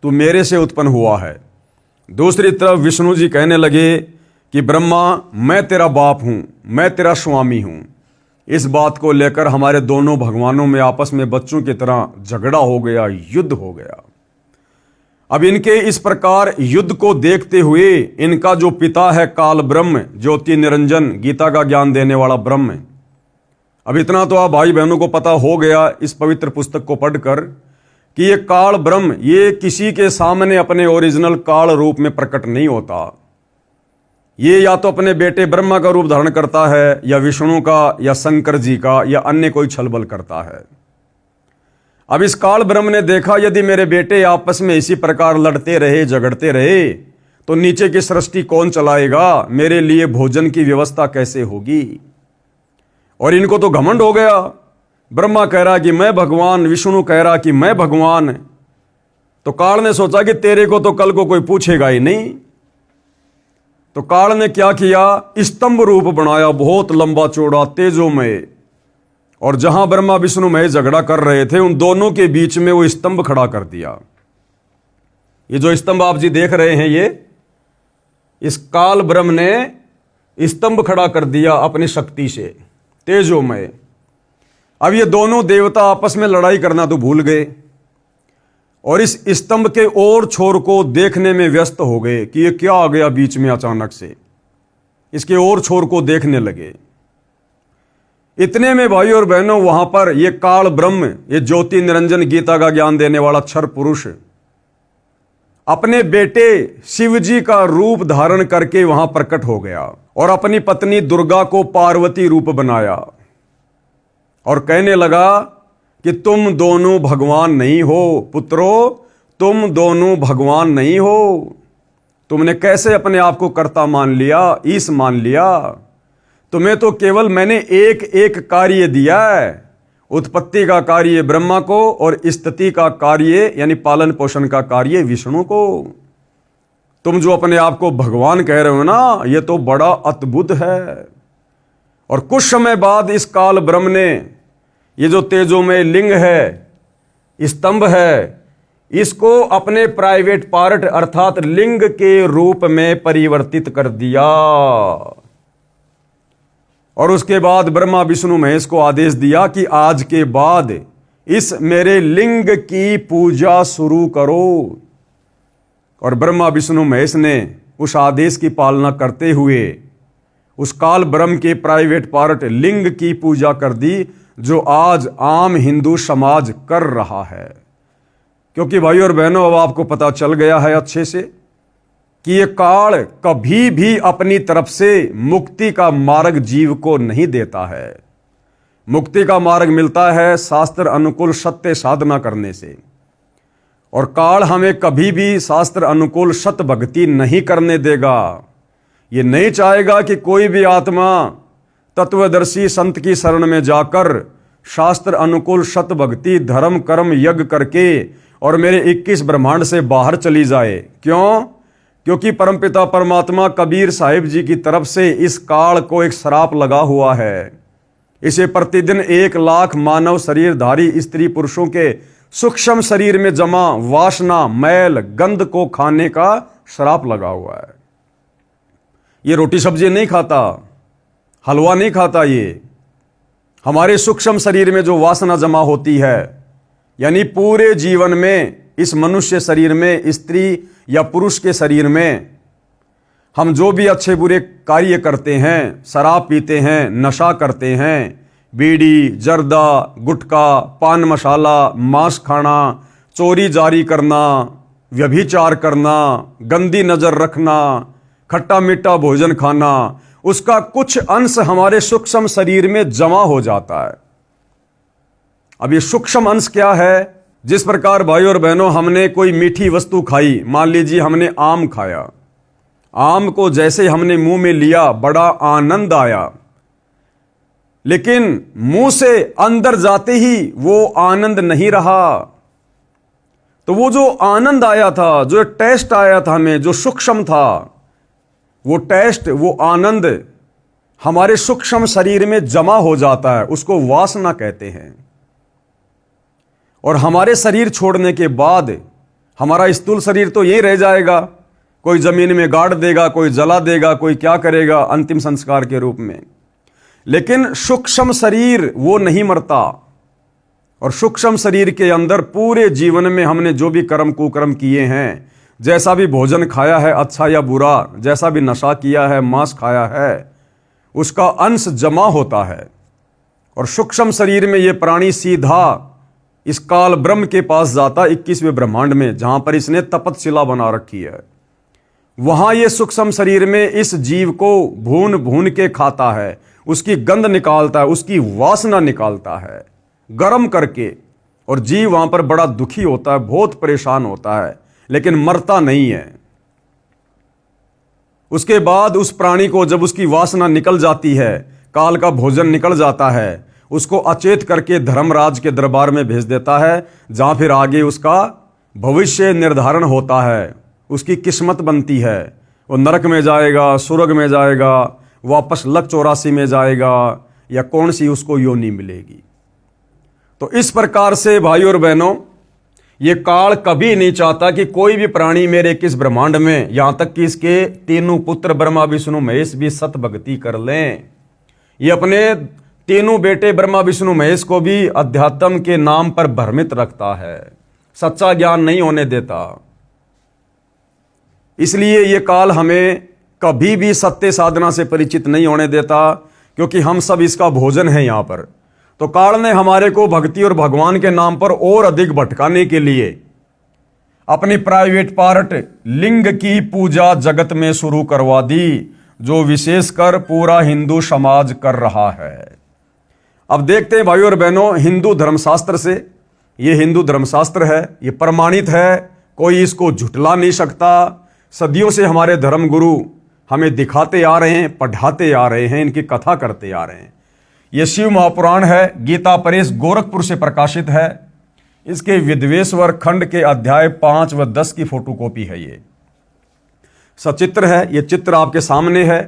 तू मेरे से उत्पन्न हुआ है। दूसरी तरफ विष्णु जी कहने लगे कि ब्रह्मा मैं तेरा बाप हूं, मैं तेरा स्वामी हूं। इस बात को लेकर हमारे दोनों भगवानों में आपस में बच्चों की तरह झगड़ा हो गया, युद्ध हो गया। अब इनके इस प्रकार युद्ध को देखते हुए इनका जो पिता है काल ब्रह्म, ज्योति निरंजन, गीता का ज्ञान देने वाला ब्रह्म, अब इतना तो आप भाई बहनों को पता हो गया इस पवित्र पुस्तक को पढ़कर कि ये काल ब्रह्म ये किसी के सामने अपने ओरिजिनल काल रूप में प्रकट नहीं होता। ये या तो अपने बेटे ब्रह्मा का रूप धारण करता है, या विष्णु का, या शंकर जी का, या अन्य कोई छलबल करता है। अब इस काल ब्रह्म ने देखा यदि मेरे बेटे आपस में इसी प्रकार लड़ते रहे, झगड़ते रहे, तो नीचे की सृष्टि कौन चलाएगा, मेरे लिए भोजन की व्यवस्था कैसे होगी। और इनको तो घमंड हो गया, ब्रह्मा कह रहा कि मैं भगवान, विष्णु कह रहा कि मैं भगवान। तो काल ने सोचा कि तेरे को तो कल को कोई पूछेगा ही नहीं। तो काल ने क्या किया, स्तंभ रूप बनाया, बहुत लंबा चौड़ा तेजोमय, और जहां ब्रह्मा विष्णु महेश झगड़ा कर रहे थे उन दोनों के बीच में वो स्तंभ खड़ा कर दिया। ये जो स्तंभ आप जी देख रहे हैं, ये इस काल ब्रह्म ने स्तंभ खड़ा कर दिया अपनी शक्ति से, तेजोमय। अब ये दोनों देवता आपस में लड़ाई करना तो भूल गए और इस स्तंभ के और छोर को देखने में व्यस्त हो गए कि ये क्या आ गया बीच में अचानक से। इसके और छोर को देखने लगे। इतने में भाई और बहनों वहां पर ये काल ब्रह्म, ये ज्योति निरंजन, गीता का ज्ञान देने वाला क्षर पुरुष अपने बेटे शिव जी का रूप धारण करके वहां प्रकट हो गया और अपनी पत्नी दुर्गा को पार्वती रूप बनाया और कहने लगा कि तुम दोनों भगवान नहीं हो पुत्रों, तुम दोनों भगवान नहीं हो। तुमने कैसे अपने आप को कर्ता मान लिया, ईश मान लिया। तुम्हें तो केवल मैंने एक एक कार्य दिया है, उत्पत्ति का कार्य ब्रह्मा को और स्थिति का कार्य यानी पालन पोषण का कार्य विष्णु को। तुम जो अपने आप को भगवान कह रहे हो ना, ये तो बड़ा अद्भुत है। और कुछ समय बाद इस काल ब्रह्म ने ये जो तेजोमय लिंग है, स्तंभ है, इसको अपने प्राइवेट पार्ट अर्थात लिंग के रूप में परिवर्तित कर दिया। और उसके बाद ब्रह्मा विष्णु महेश को आदेश दिया कि आज के बाद इस मेरे लिंग की पूजा शुरू करो। और ब्रह्मा विष्णु महेश ने उस आदेश की पालना करते हुए उस काल ब्रह्म के प्राइवेट पार्ट लिंग की पूजा कर दी, जो आज आम हिंदू समाज कर रहा है। क्योंकि भाई और बहनों अब आपको पता चल गया है अच्छे से कि ये काल कभी भी अपनी तरफ से मुक्ति का मार्ग जीव को नहीं देता है। मुक्ति का मार्ग मिलता है शास्त्र अनुकूल सत्य साधना करने से, और काल हमें कभी भी शास्त्र अनुकूल सत्य भक्ति नहीं करने देगा। ये नहीं चाहेगा कि कोई भी आत्मा तत्वदर्शी संत की शरण में जाकर शास्त्र अनुकूल सत्य भक्ति धर्म कर्म यज्ञ करके और मेरे 21 ब्रह्मांड से बाहर चली जाए। क्यों? क्योंकि परमपिता परमात्मा कबीर साहिब जी की तरफ से इस काल को एक श्राप लगा हुआ है। इसे प्रतिदिन 1 लाख मानव शरीरधारी स्त्री पुरुषों के सूक्ष्म शरीर में जमा वासना मैल गंध को खाने का श्राप लगा हुआ है। ये रोटी सब्जी नहीं खाता, हलवा नहीं खाता। ये हमारे सूक्ष्म शरीर में जो वासना जमा होती है, यानी पूरे जीवन में इस मनुष्य शरीर में, स्त्री या पुरुष के शरीर में हम जो भी अच्छे बुरे कार्य करते हैं, शराब पीते हैं, नशा करते हैं, बीड़ी जर्दा गुटखा पान मसाला मांस खाना चोरी जारी करना, व्यभिचार करना, गंदी नजर रखना, खट्टा मीठा भोजन खाना, उसका कुछ अंश हमारे सूक्ष्म शरीर में जमा हो जाता है। अब ये सूक्ष्म अंश क्या है? जिस प्रकार भाइयों और बहनों हमने कोई मीठी वस्तु खाई, मान लीजिए हमने आम खाया, आम को जैसे हमने मुंह में लिया बड़ा आनंद आया, लेकिन मुंह से अंदर जाते ही वो आनंद नहीं रहा। तो वो जो आनंद आया था, जो टेस्ट आया था हमें, जो सूक्ष्म था, वो टेस्ट, वो आनंद हमारे सूक्ष्म शरीर में जमा हो जाता है, उसको वासना कहते हैं। और हमारे शरीर छोड़ने के बाद हमारा स्थूल शरीर तो यही रह जाएगा, कोई जमीन में गाड़ देगा, कोई जला देगा, कोई क्या करेगा अंतिम संस्कार के रूप में। लेकिन सूक्ष्म शरीर वो नहीं मरता, और सूक्ष्म शरीर के अंदर पूरे जीवन में हमने जो भी कर्म कुकर्म किए हैं, जैसा भी भोजन खाया है अच्छा या बुरा, जैसा भी नशा किया है, मांस खाया है, उसका अंश जमा होता है। और सूक्ष्म शरीर में ये प्राणी सीधा इस काल ब्रह्म के पास जाता, 21वें ब्रह्मांड में, जहां पर इसने तपतशिला बना रखी है। वहां ये सूक्ष्म शरीर में इस जीव को भून भून के खाता है, उसकी गंध निकालता है, उसकी वासना निकालता है गर्म करके। और जीव वहां पर बड़ा दुखी होता है, बहुत परेशान होता है, लेकिन मरता नहीं है। उसके बाद उस प्राणी को जब उसकी वासना निकल जाती है, काल का भोजन निकल जाता है, उसको अचेत करके धर्मराज के दरबार में भेज देता है, जहां फिर आगे उसका भविष्य निर्धारण होता है, उसकी किस्मत बनती है। वो नरक में जाएगा, स्वर्ग में जाएगा, वापस लक 84 में जाएगा, या कौन सी उसको योनि मिलेगी। तो इस प्रकार से भाइयों और बहनों, ये काल कभी नहीं चाहता कि कोई भी प्राणी मेरे किस ब्रह्मांड में, यहां तक कि इसके तीनों पुत्र ब्रह्मा विष्णु महेश भी सत भक्ति कर लें। ये अपने तीनों बेटे ब्रह्मा विष्णु महेश को भी अध्यात्म के नाम पर भ्रमित रखता है, सच्चा ज्ञान नहीं होने देता। इसलिए ये काल हमें कभी भी सत्य साधना से परिचित नहीं होने देता, क्योंकि हम सब इसका भोजन है यहां पर। तो काल ने हमारे को भक्ति और भगवान के नाम पर और अधिक भटकाने के लिए अपनी प्राइवेट पार्ट लिंग की पूजा जगत में शुरू करवा दी, जो विशेषकर पूरा हिंदू समाज कर रहा है। अब देखते हैं भाइयों और बहनों, हिंदू धर्मशास्त्र से, ये हिंदू धर्मशास्त्र है, ये प्रमाणित है, कोई इसको झुटला नहीं सकता। सदियों से हमारे धर्म गुरु हमें दिखाते आ रहे हैं, पढ़ाते आ रहे हैं, इनकी कथा करते आ रहे हैं। ये शिव महापुराण है, गीता प्रेस गोरखपुर से प्रकाशित है। इसके विद्वेश्वर खंड के अध्याय 5 व 10 की फोटोकॉपी है। ये सचित्र है, ये चित्र आपके सामने है।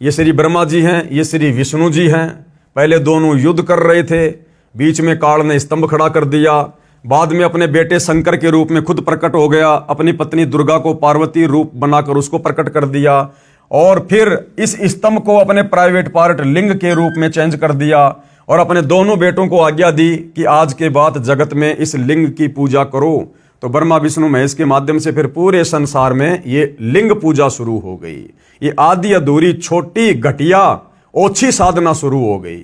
ये श्री ब्रह्मा जी हैं, ये श्री विष्णु जी हैं। पहले दोनों युद्ध कर रहे थे, बीच में काल ने स्तंभ खड़ा कर दिया। बाद में अपने बेटे शंकर के रूप में खुद प्रकट हो गया, अपनी पत्नी दुर्गा को पार्वती रूप बनाकर उसको प्रकट कर दिया, और फिर इस स्तंभ को अपने प्राइवेट पार्ट लिंग के रूप में चेंज कर दिया, और अपने दोनों बेटों को आज्ञा दी कि आज के बाद जगत में इस लिंग की पूजा करो। तो ब्रह्मा विष्णु महेश के माध्यम से फिर पूरे संसार में ये लिंग पूजा शुरू हो गई। ये आदि अधूरी छोटी घटिया ओछी साधना शुरू हो गई,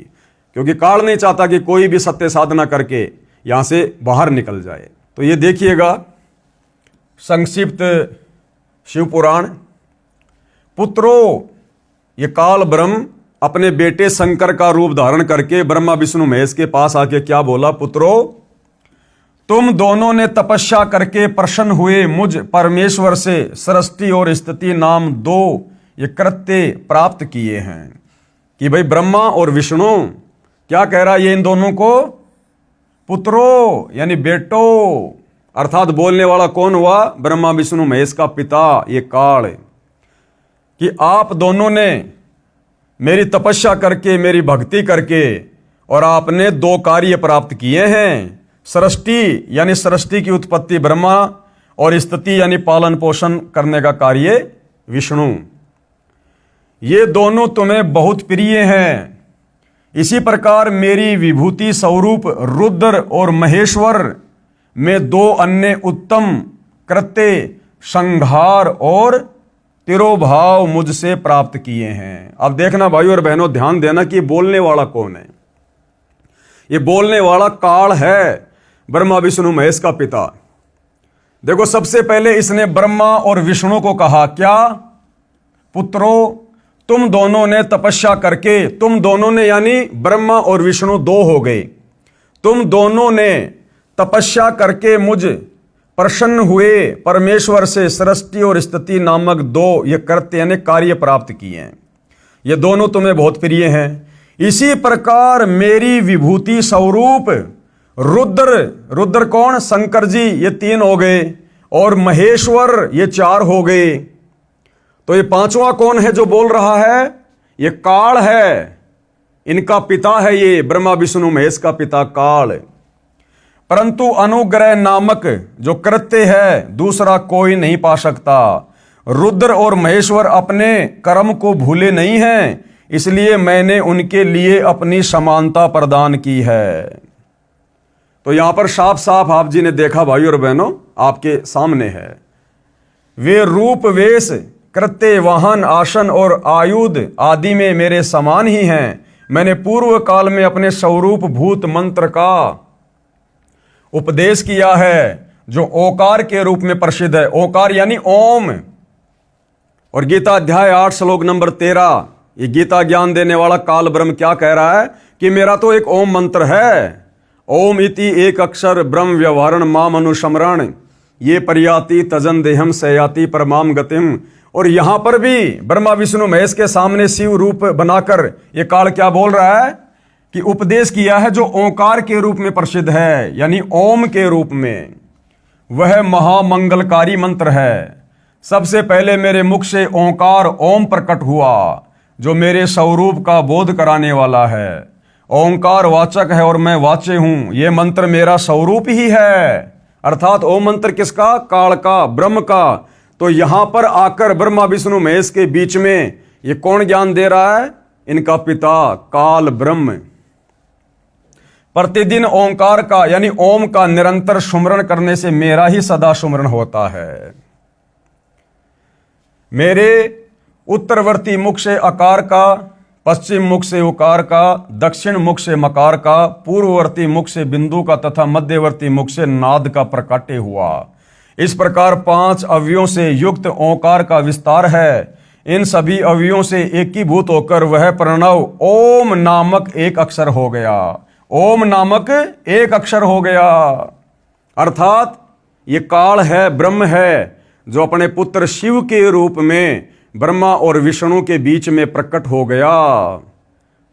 क्योंकि काल नहीं चाहता कि कोई भी सत्य साधना करके यहां से बाहर निकल जाए। तो ये देखिएगा संक्षिप्त शिव पुराण। पुत्रों, ये काल ब्रह्म अपने बेटे शंकर का रूप धारण करके ब्रह्मा विष्णु महेश के पास आके क्या बोला? पुत्रों, तुम दोनों ने तपस्या करके प्रसन्न हुए मुझ परमेश्वर से सृष्टि और स्थिति नाम 2 ये कृत्य प्राप्त किए हैं। कि भाई ब्रह्मा और विष्णु क्या कह रहा है ये इन दोनों को? पुत्रों यानी बेटो, अर्थात बोलने वाला कौन हुआ? ब्रह्मा विष्णु महेश का पिता ये काल, कि आप दोनों ने मेरी तपस्या करके, मेरी भक्ति करके, और आपने 2 कार्य प्राप्त किए हैं। सृष्टि यानी सृष्टि की उत्पत्ति ब्रह्मा, और स्थिति यानी पालन पोषण करने का कार्य विष्णु। ये दोनों तुम्हें बहुत प्रिय हैं। इसी प्रकार मेरी विभूति स्वरूप रुद्र और महेश्वर में 2 अन्य उत्तम कृत्य संहार और तिरोभाव मुझसे प्राप्त किए हैं। अब देखना भाइयों और बहनों, ध्यान देना कि बोलने वाला कौन है। ये बोलने वाला काल है, ब्रह्मा विष्णु महेश का पिता। देखो, सबसे पहले इसने ब्रह्मा और विष्णु को कहा क्या? पुत्रों, तुम दोनों ने तपस्या करके, तुम दोनों ने यानी ब्रह्मा और विष्णु दो हो गए, तुम दोनों ने तपस्या करके मुझ प्रसन्न हुए परमेश्वर से सृष्टि और स्थिति नामक दो ये कृत्य यानी कार्य प्राप्त किए हैं। ये दोनों तुम्हें बहुत प्रिय हैं। इसी प्रकार मेरी विभूति स्वरूप रुद्र, रुद्र कौन? शंकर जी, ये 3 हो गए, और महेश्वर ये 4 हो गए। तो ये 5वां कौन है जो बोल रहा है? ये काल है, इनका पिता है, ये ब्रह्मा विष्णु महेश का पिता काल। परंतु अनुग्रह नामक जो कृत्य है दूसरा कोई नहीं पा सकता। रुद्र और महेश्वर अपने कर्म को भूले नहीं हैं, इसलिए मैंने उनके लिए अपनी समानता प्रदान की है। तो यहां पर साफ साफ आप जी ने देखा भाई और बहनों, आपके सामने है, वे रूप वेश कृत्य वाहन आसन और आयुध आदि में मेरे समान ही हैं। मैंने पूर्व काल में अपने स्वरूप भूत मंत्र का उपदेश किया है जो ओकार के रूप में प्रसिद्ध है। ओकार यानी ओम। और गीता अध्याय 8 श्लोक नंबर 13, ये गीता ज्ञान देने वाला काल ब्रह्म क्या कह रहा है कि मेरा तो एक ओम मंत्र है। ओम इति एक अक्षर ब्रह्म व्यवहारण माम अनुस्मरण ये पर्याति तजन देहम सयाति परमाम गतिम। और यहां पर भी ब्रह्मा विष्णु महेश के सामने शिव रूप बनाकर ये काल क्या बोल रहा है कि उपदेश किया है जो ओंकार के रूप में प्रसिद्ध है, यानी ओम के रूप में। वह महामंगलकारी मंत्र है। सबसे पहले मेरे मुख से ओंकार ओम प्रकट हुआ जो मेरे स्वरूप का बोध कराने वाला है। ओंकार वाचक है और मैं वाच्य हूं। यह मंत्र मेरा स्वरूप ही है। अर्थात ओम मंत्र किसका? काल का, ब्रह्म का। तो यहां पर आकर ब्रह्मा विष्णु महेश के बीच में ये कौन ज्ञान दे रहा है? इनका पिता काल ब्रह्म। प्रतिदिन ओंकार का यानी ओम का निरंतर सुमरण करने से मेरा ही सदा सुमरण होता है। मेरे उत्तरवर्ती मुख से अकार का, पश्चिम मुख से उकार का, दक्षिण मुख से मकार का, पूर्ववर्ती मुख से बिंदु का तथा मध्यवर्ती मुख से नाद का प्रकाट्य हुआ। इस प्रकार 5 अवयवों से युक्त ओंकार का विस्तार है। इन सभी अवयवों से एकीभूत होकर वह प्रणव ओम नामक एक अक्षर हो गया। ओम नामक एक अक्षर हो गया। अर्थात ये काल है, ब्रह्म है, जो अपने पुत्र शिव के रूप में ब्रह्मा और विष्णु के बीच में प्रकट हो गया।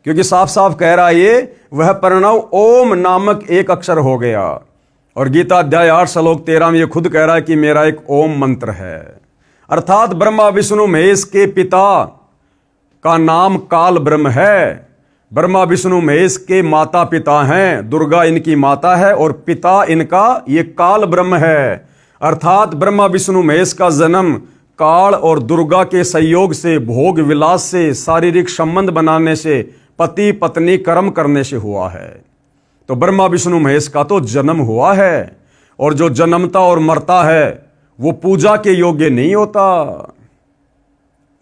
क्योंकि साफ साफ कह रहा है ये वह प्रणव ओम नामक एक अक्षर हो गया। और गीता अध्याय 8 श्लोक 13 में ये खुद कह रहा है कि मेरा एक ओम मंत्र है। अर्थात ब्रह्मा विष्णु महेश के पिता का नाम काल ब्रह्म है। ब्रह्मा विष्णु महेश के माता पिता हैं, दुर्गा इनकी माता है और पिता इनका ये काल ब्रह्म है। अर्थात ब्रह्मा विष्णु महेश का जन्म काल और दुर्गा के संयोग से, भोग विलास से, शारीरिक संबंध बनाने से, पति पत्नी कर्म करने से हुआ है। तो ब्रह्मा विष्णु महेश का तो जन्म हुआ है, और जो जन्मता और मरता है वो पूजा के योग्य नहीं होता,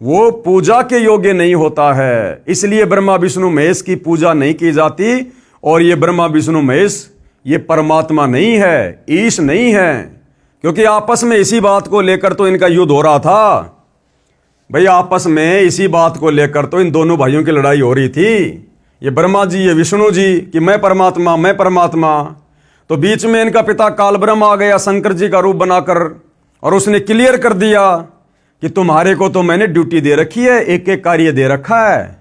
वो पूजा के योग्य नहीं होता है। इसलिए ब्रह्मा विष्णु महेश की पूजा नहीं की जाती। और ये ब्रह्मा विष्णु महेश ये परमात्मा नहीं है, ईश नहीं है। क्योंकि आपस में इसी बात को लेकर तो इनका युद्ध हो रहा था भाई। आपस में इसी बात को लेकर तो इन दोनों भाइयों की लड़ाई हो रही थी, ये ब्रह्मा जी ये विष्णु जी, कि मैं परमात्मा मैं परमात्मा। तो बीच में इनका पिता काल ब्रह्म आ गया शंकर जी का रूप बनाकर, और उसने क्लियर कर दिया कि तुम्हारे को तो मैंने ड्यूटी दे रखी है, एक एक कार्य दे रखा है।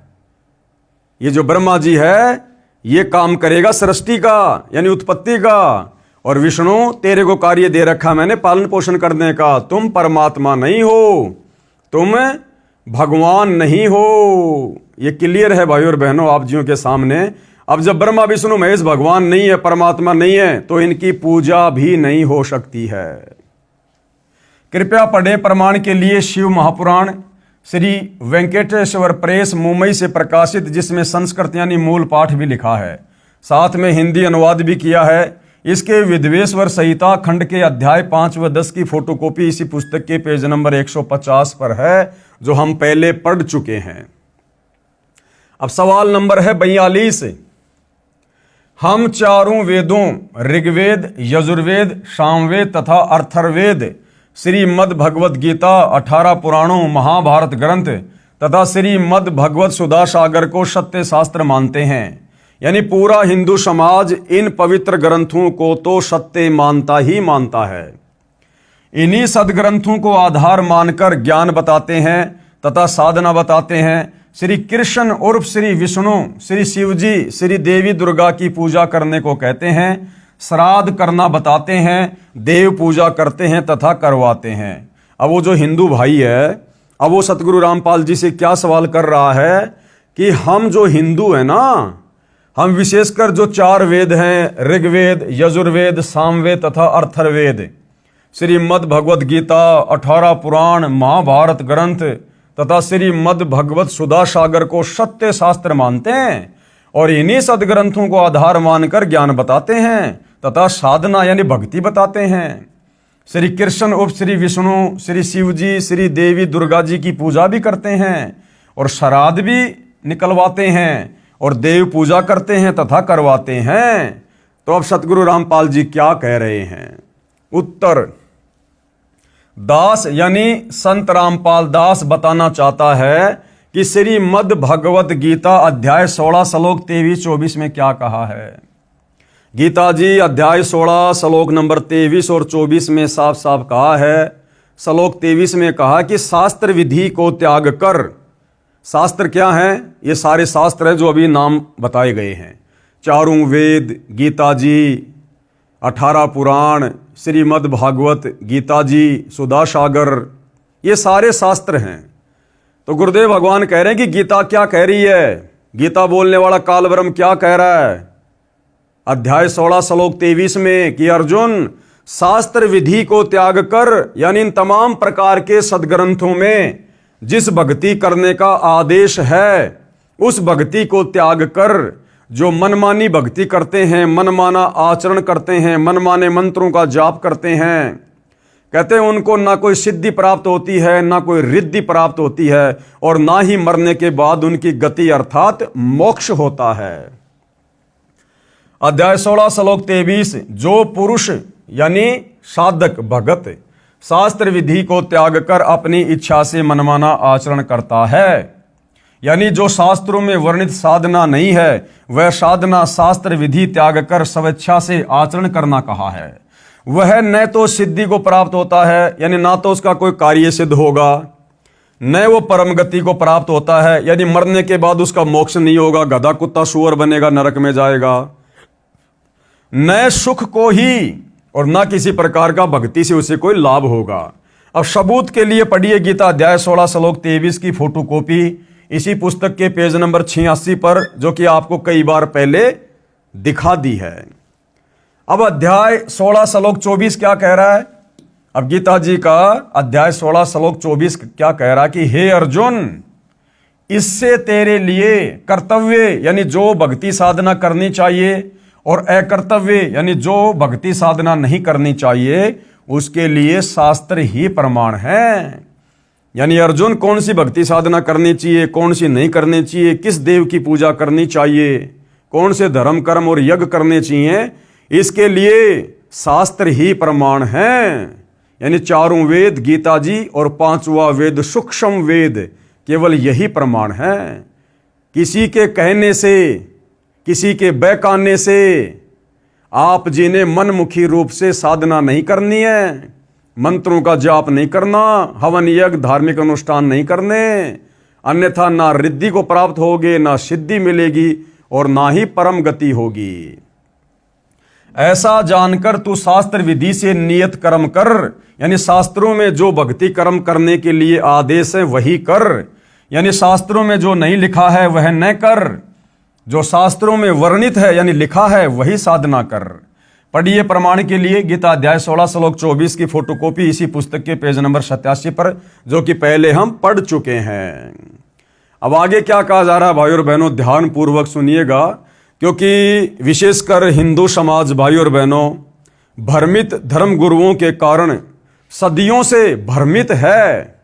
ये जो ब्रह्मा जी है ये काम करेगा सृष्टि का यानी उत्पत्ति का, और विष्णु तेरे को कार्य दे रखा मैंने पालन पोषण करने का। तुम परमात्मा नहीं हो, तुम भगवान नहीं हो। ये क्लियर है भाई और बहनों आप जियों के सामने। अब जब ब्रह्मा विष्णु महेश भगवान नहीं है, परमात्मा नहीं है, तो इनकी पूजा भी नहीं हो सकती है। कृपया पढ़ें प्रमाण के लिए शिव महापुराण श्री वेंकटेश्वर प्रेस मुंबई से प्रकाशित, जिसमें संस्कृत यानी मूल पाठ भी लिखा है, साथ में हिंदी अनुवाद भी किया है। इसके विद्वेश्वर संहिता खंड के अध्याय 5 व 10 की फोटोकॉपी इसी पुस्तक के पेज नंबर 150 पर है, जो हम पहले पढ़ चुके हैं। अब सवाल नंबर है 42। हम चारों वेदों ऋग्वेद, यजुर्वेद, सामवेद तथा अथर्ववेद, श्रीमद् भगवत गीता, 18 पुराणों, महाभारत ग्रंथ तथा श्रीमद् भगवत सुधा सागर को सत्य शास्त्र मानते हैं। यानी पूरा हिंदू समाज इन पवित्र ग्रंथों को तो सत्य मानता ही मानता है। इन्हीं सदग्रंथों को आधार मानकर ज्ञान बताते हैं तथा साधना बताते हैं। श्री कृष्ण उर्फ श्री विष्णु, श्री शिवजी, श्री देवी दुर्गा की पूजा करने को कहते हैं। श्राद्ध करना बताते हैं, देव पूजा करते हैं तथा करवाते हैं। अब वो जो हिंदू भाई है, अब वो सतगुरु रामपाल जी से क्या सवाल कर रहा है कि हम जो हिंदू है ना, हम विशेषकर जो 4 वेद हैं, ऋग्वेद, यजुर्वेद, सामवेद तथा अथर्ववेद, श्रीमद् भगवत गीता, 18 पुराण, महाभारत ग्रंथ तथा श्रीमद् भगवत सुधा सागर को सत्य शास्त्र मानते हैं और इन्हीं सदग्रंथों को आधार मानकर ज्ञान बताते हैं तथा साधना यानी भक्ति बताते हैं। श्री कृष्ण उर्फ श्री विष्णु, श्री शिवजी, श्री देवी दुर्गा जी की पूजा भी करते हैं और श्राद्ध भी निकलवाते हैं और देव पूजा करते हैं तथा करवाते हैं। तो अब सतगुरु रामपाल जी क्या कह रहे हैं? उत्तर, दास यानी संत रामपाल दास बताना चाहता है कि श्रीमद् भगवत गीता अध्याय 16 श्लोक 23-24 में क्या कहा है। गीता जी अध्याय 16 श्लोक नंबर 23 और 24 में साफ साफ कहा है। श्लोक 23 में कहा कि शास्त्र विधि को त्याग कर, शास्त्र क्या है? ये सारे शास्त्र हैं जो अभी नाम बताए गए हैं, चारों वेद, गीता जी, 18 पुराण, श्रीमद् भागवत गीता जी, सुधा सागर, ये सारे शास्त्र हैं। तो गुरुदेव भगवान कह रहे हैं कि गीता क्या कह रही है, गीता बोलने वाला काल ब्रह्म क्या कह रहा है अध्याय 16 श्लोक 23 में कि अर्जुन, शास्त्र विधि को त्याग कर, यानी इन तमाम प्रकार के सदग्रंथों में जिस भक्ति करने का आदेश है उस भक्ति को त्याग कर जो मनमानी भक्ति करते हैं, मनमाना आचरण करते हैं, मनमाने मंत्रों का जाप करते हैं, कहते हैं उनको ना कोई सिद्धि प्राप्त होती है, ना कोई रिद्धि प्राप्त होती है और ना ही मरने के बाद उनकी गति अर्थात मोक्ष होता है। अध्याय 16 श्लोक 23, जो पुरुष यानी साधक भगत शास्त्र विधि को त्याग कर अपनी इच्छा से मनमाना आचरण करता है, यानी जो शास्त्रों में वर्णित साधना नहीं है वह साधना शास्त्र विधि त्याग कर स्वेच्छा से आचरण करना कहा है, वह न तो सिद्धि को प्राप्त होता है, यानी ना तो उसका कोई कार्य सिद्ध होगा, न वो परम गति को प्राप्त होता है, यानी मरने के बाद उसका मोक्ष नहीं होगा, गधा कुत्ता सुअर बनेगा, नरक में जाएगा, न सुख को ही और ना किसी प्रकार का भक्ति से उसे कोई लाभ होगा। अब सबूत के लिए पढ़िए गीता अध्याय 16 श्लोक 23 की फोटोकॉपी इसी पुस्तक के पेज नंबर 86 पर, जो कि आपको कई बार पहले दिखा दी है। अब अध्याय 16 श्लोक 24 क्या कह रहा है? अब गीता जी का अध्याय 16 श्लोक 24 क्या कह रहा है कि हे अर्जुन, इससे तेरे लिए कर्तव्य यानी जो भक्ति साधना करनी चाहिए और अकर्तव्य यानी जो भक्ति साधना नहीं करनी चाहिए उसके लिए शास्त्र ही प्रमाण है। यानी अर्जुन, कौन सी भक्ति साधना करनी चाहिए, कौन सी नहीं करनी चाहिए, किस देव की पूजा करनी चाहिए, कौन से धर्म कर्म और यज्ञ करने चाहिए, इसके लिए शास्त्र ही प्रमाण है। यानी चारों वेद, गीता जी और 5वां वेद सूक्ष्म वेद, केवल यही प्रमाण है। किसी के कहने से, किसी के बहकाने से आप जी ने मनमुखी रूप से साधना नहीं करनी है, मंत्रों का जाप नहीं करना, हवन यज्ञ धार्मिक अनुष्ठान नहीं करने, अन्यथा ना रिद्धि को प्राप्त होगे, ना सिद्धि मिलेगी और ना ही परम गति होगी। ऐसा जानकर तू शास्त्र विधि से नियत कर्म कर, यानी शास्त्रों में जो भक्ति कर्म करने के लिए आदेश है वही कर, यानी शास्त्रों में जो नहीं लिखा है वह न कर, जो शास्त्रों में वर्णित है यानी लिखा है वही साधना कर। पढ़िए प्रमाण के लिए गीता अध्याय 16 श्लोक 24 की फोटोकॉपी इसी पुस्तक के पेज नंबर 87 पर, जो कि पहले हम पढ़ चुके हैं। अब आगे क्या कहा जा रहा है भाई और बहनों, ध्यान पूर्वक सुनिएगा, क्योंकि विशेषकर हिंदू समाज भाई और बहनों भ्रमित धर्म गुरुओं के कारण सदियों से भ्रमित है।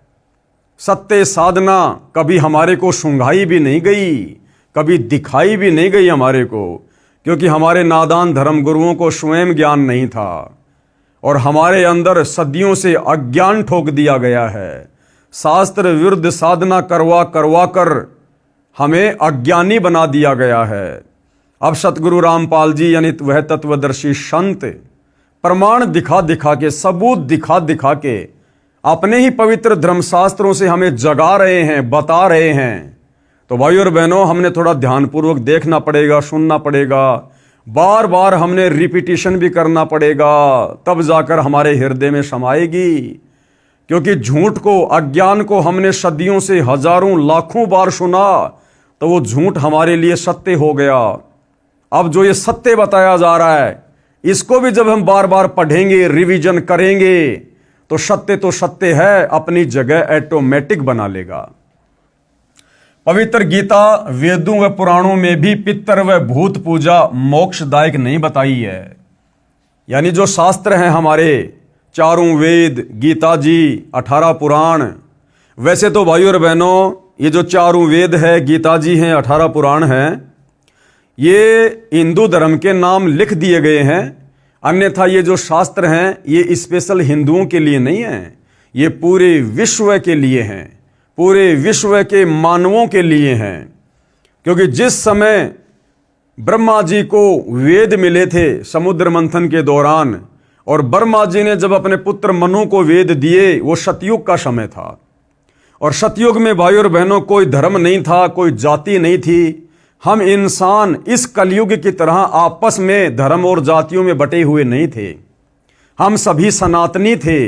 सत्य साधना कभी हमारे को सुंघाई भी नहीं गई, कभी दिखाई भी नहीं गई हमारे को, क्योंकि हमारे नादान धर्मगुरुओं को स्वयं ज्ञान नहीं था और हमारे अंदर सदियों से अज्ञान ठोक दिया गया है। शास्त्र विरुद्ध साधना करवा करवा कर हमें अज्ञानी बना दिया गया है। अब सतगुरु रामपाल जी यानी वह तत्वदर्शी संत प्रमाण दिखा दिखा के, सबूत दिखा दिखा के अपने ही पवित्र धर्मशास्त्रों से हमें जगा रहे हैं, बता रहे हैं। तो भाई और बहनों, हमने थोड़ा ध्यानपूर्वक देखना पड़ेगा, सुनना पड़ेगा, बार बार हमने रिपीटिशन भी करना पड़ेगा, तब जाकर हमारे हृदय में समाएगी। क्योंकि झूठ को, अज्ञान को हमने सदियों से, हजारों लाखों बार सुना, तो वो झूठ हमारे लिए सत्य हो गया। अब जो ये सत्य बताया जा रहा है, इसको भी जब हम बार बार पढ़ेंगे, रिवीजन करेंगे, तो सत्य है, अपनी जगह ऑटोमेटिक बना लेगा। पवित्र गीता वेदों व पुराणों में भी पितर व भूत पूजा मोक्षदायक नहीं बताई है। यानी जो शास्त्र हैं हमारे, चारों वेद, गीता जी, 18 पुराण, वैसे तो भाइयों और बहनों ये जो चारों वेद है, गीता जी हैं, 18 पुराण हैं, ये हिंदू धर्म के नाम लिख दिए गए हैं। अन्यथा ये जो शास्त्र हैं ये स्पेशल हिंदुओं के लिए नहीं हैं, ये पूरे विश्व के लिए हैं, पूरे विश्व के मानवों के लिए हैं। क्योंकि जिस समय ब्रह्मा जी को वेद मिले थे समुद्र मंथन के दौरान, और ब्रह्मा जी ने जब अपने पुत्र मनु को वेद दिए, वो सतयुग का समय था। और सतयुग में भाई और बहनों कोई धर्म नहीं था, कोई जाति नहीं थी। हम इंसान इस कलयुग की तरह आपस में धर्म और जातियों में बटे हुए नहीं थे। हम सभी सनातनी थे।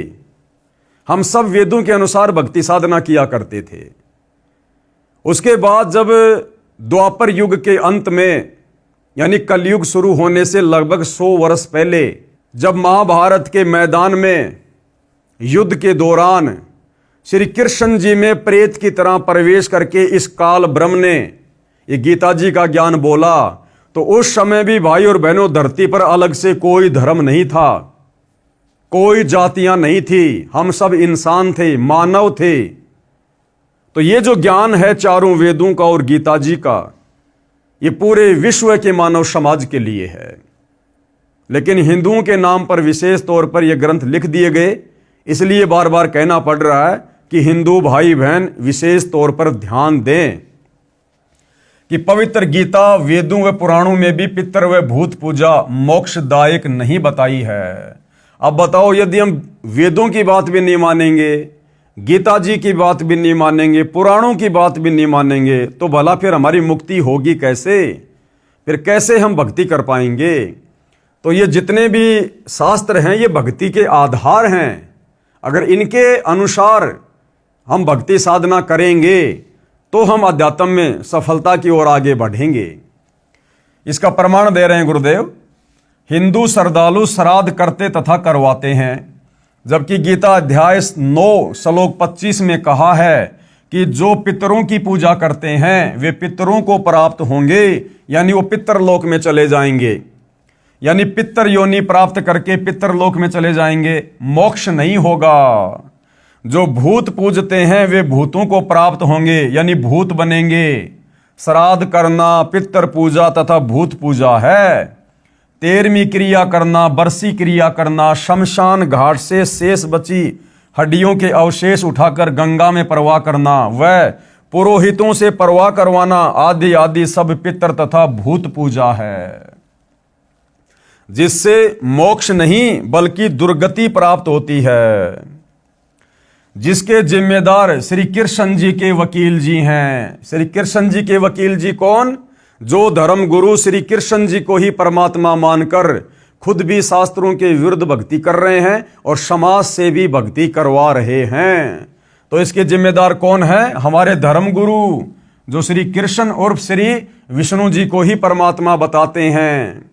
हम सब वेदों के अनुसार भक्ति साधना किया करते थे। उसके बाद जब द्वापर युग के अंत में, यानी कलयुग शुरू होने से लगभग 100 वर्ष पहले, जब महाभारत के मैदान में युद्ध के दौरान श्री कृष्ण जी में प्रेत की तरह प्रवेश करके इस काल ब्रह्म ने ये गीता जी का ज्ञान बोला, तो उस समय भी भाई और बहनों धरती पर अलग से कोई धर्म नहीं था, कोई जातियां नहीं थी, हम सब इंसान थे, मानव थे। तो ये जो ज्ञान है चारों वेदों का और गीता जी का, ये पूरे विश्व के मानव समाज के लिए है। लेकिन हिंदुओं के नाम पर विशेष तौर पर ये ग्रंथ लिख दिए गए, इसलिए बार बार कहना पड़ रहा है कि हिंदू भाई बहन विशेष तौर पर ध्यान दें कि पवित्र गीता वेदों व पुराणों में भी पितर व भूत पूजा मोक्षदायक नहीं बताई है। अब बताओ, यदि हम वेदों की बात भी नहीं मानेंगे, गीता जी की बात भी नहीं मानेंगे, पुराणों की बात भी नहीं मानेंगे, तो भला फिर हमारी मुक्ति होगी कैसे? फिर कैसे हम भक्ति कर पाएंगे? तो ये जितने भी शास्त्र हैं ये भक्ति के आधार हैं। अगर इनके अनुसार हम भक्ति साधना करेंगे तो हम अध्यात्म में सफलता की ओर आगे बढ़ेंगे। इसका प्रमाण दे रहे हैं गुरुदेव। हिंदू श्रद्धालु श्राद्ध करते तथा करवाते हैं, जबकि गीता अध्याय 9 श्लोक 25 में कहा है कि जो पितरों की पूजा करते हैं वे पितरों को प्राप्त होंगे, यानी वो पितरलोक में चले जाएंगे, यानी पितर योनि प्राप्त करके पितरलोक में चले जाएंगे, मोक्ष नहीं होगा। जो भूत पूजते हैं वे भूतों को प्राप्त होंगे, यानी भूत बनेंगे। श्राद्ध करना पितर पूजा तथा भूत पूजा है। 13वीं क्रिया करना, बरसी क्रिया करना, शमशान घाट से शेष बची हड्डियों के अवशेष उठाकर गंगा में प्रवाह करना, वह पुरोहितों से प्रवाह करवाना, आदि आदि सब पितर तथा भूत पूजा है, जिससे मोक्ष नहीं बल्कि दुर्गति प्राप्त होती है। जिसके जिम्मेदार श्री कृष्ण जी के वकील जी हैं। श्री कृष्ण जी के वकील जी कौन? जो धर्म गुरु श्री कृष्ण जी को ही परमात्मा मानकर खुद भी शास्त्रों के विरुद्ध भक्ति कर रहे हैं और समाज से भी भक्ति करवा रहे हैं। तो इसके जिम्मेदार कौन है? हमारे धर्म गुरु, जो श्री कृष्ण उर्फ श्री विष्णु जी को ही परमात्मा बताते हैं।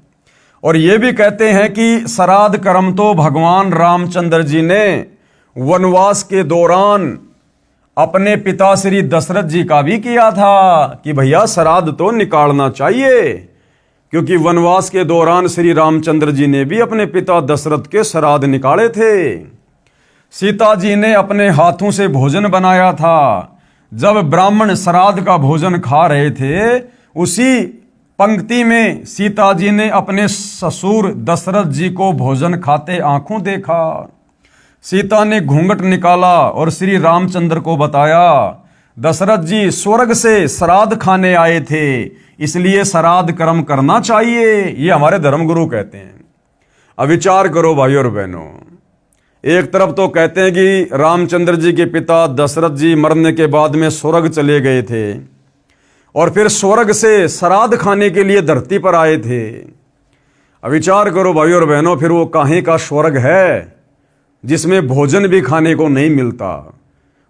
और ये भी कहते हैं कि श्राद्ध कर्म तो भगवान रामचंद्र जी ने वनवास के दौरान अपने पिता श्री दशरथ जी का भी किया था कि भैया श्राद्ध तो निकालना चाहिए, क्योंकि वनवास के दौरान श्री रामचंद्र जी ने भी अपने पिता दशरथ के श्राद्ध निकाले थे। सीता जी ने अपने हाथों से भोजन बनाया था। जब ब्राह्मण श्राद्ध का भोजन खा रहे थे, उसी पंक्ति में सीता जी ने अपने ससुर दशरथ जी को भोजन खाते आंखों देखा। सीता ने घूंघट निकाला और श्री रामचंद्र को बताया, दशरथ जी स्वर्ग से श्राद्ध खाने आए थे, इसलिए श्राद्ध कर्म करना चाहिए। ये हमारे धर्मगुरु कहते हैं। अब विचार करो भाई और बहनों, एक तरफ तो कहते हैं कि रामचंद्र जी के पिता दशरथ जी मरने के बाद में स्वर्ग चले गए थे और फिर स्वर्ग से श्राद्ध खाने के लिए धरती पर आए थे। अब विचार करो भाई और बहनों, फिर वो काहे का स्वर्ग है जिसमें भोजन भी खाने को नहीं मिलता?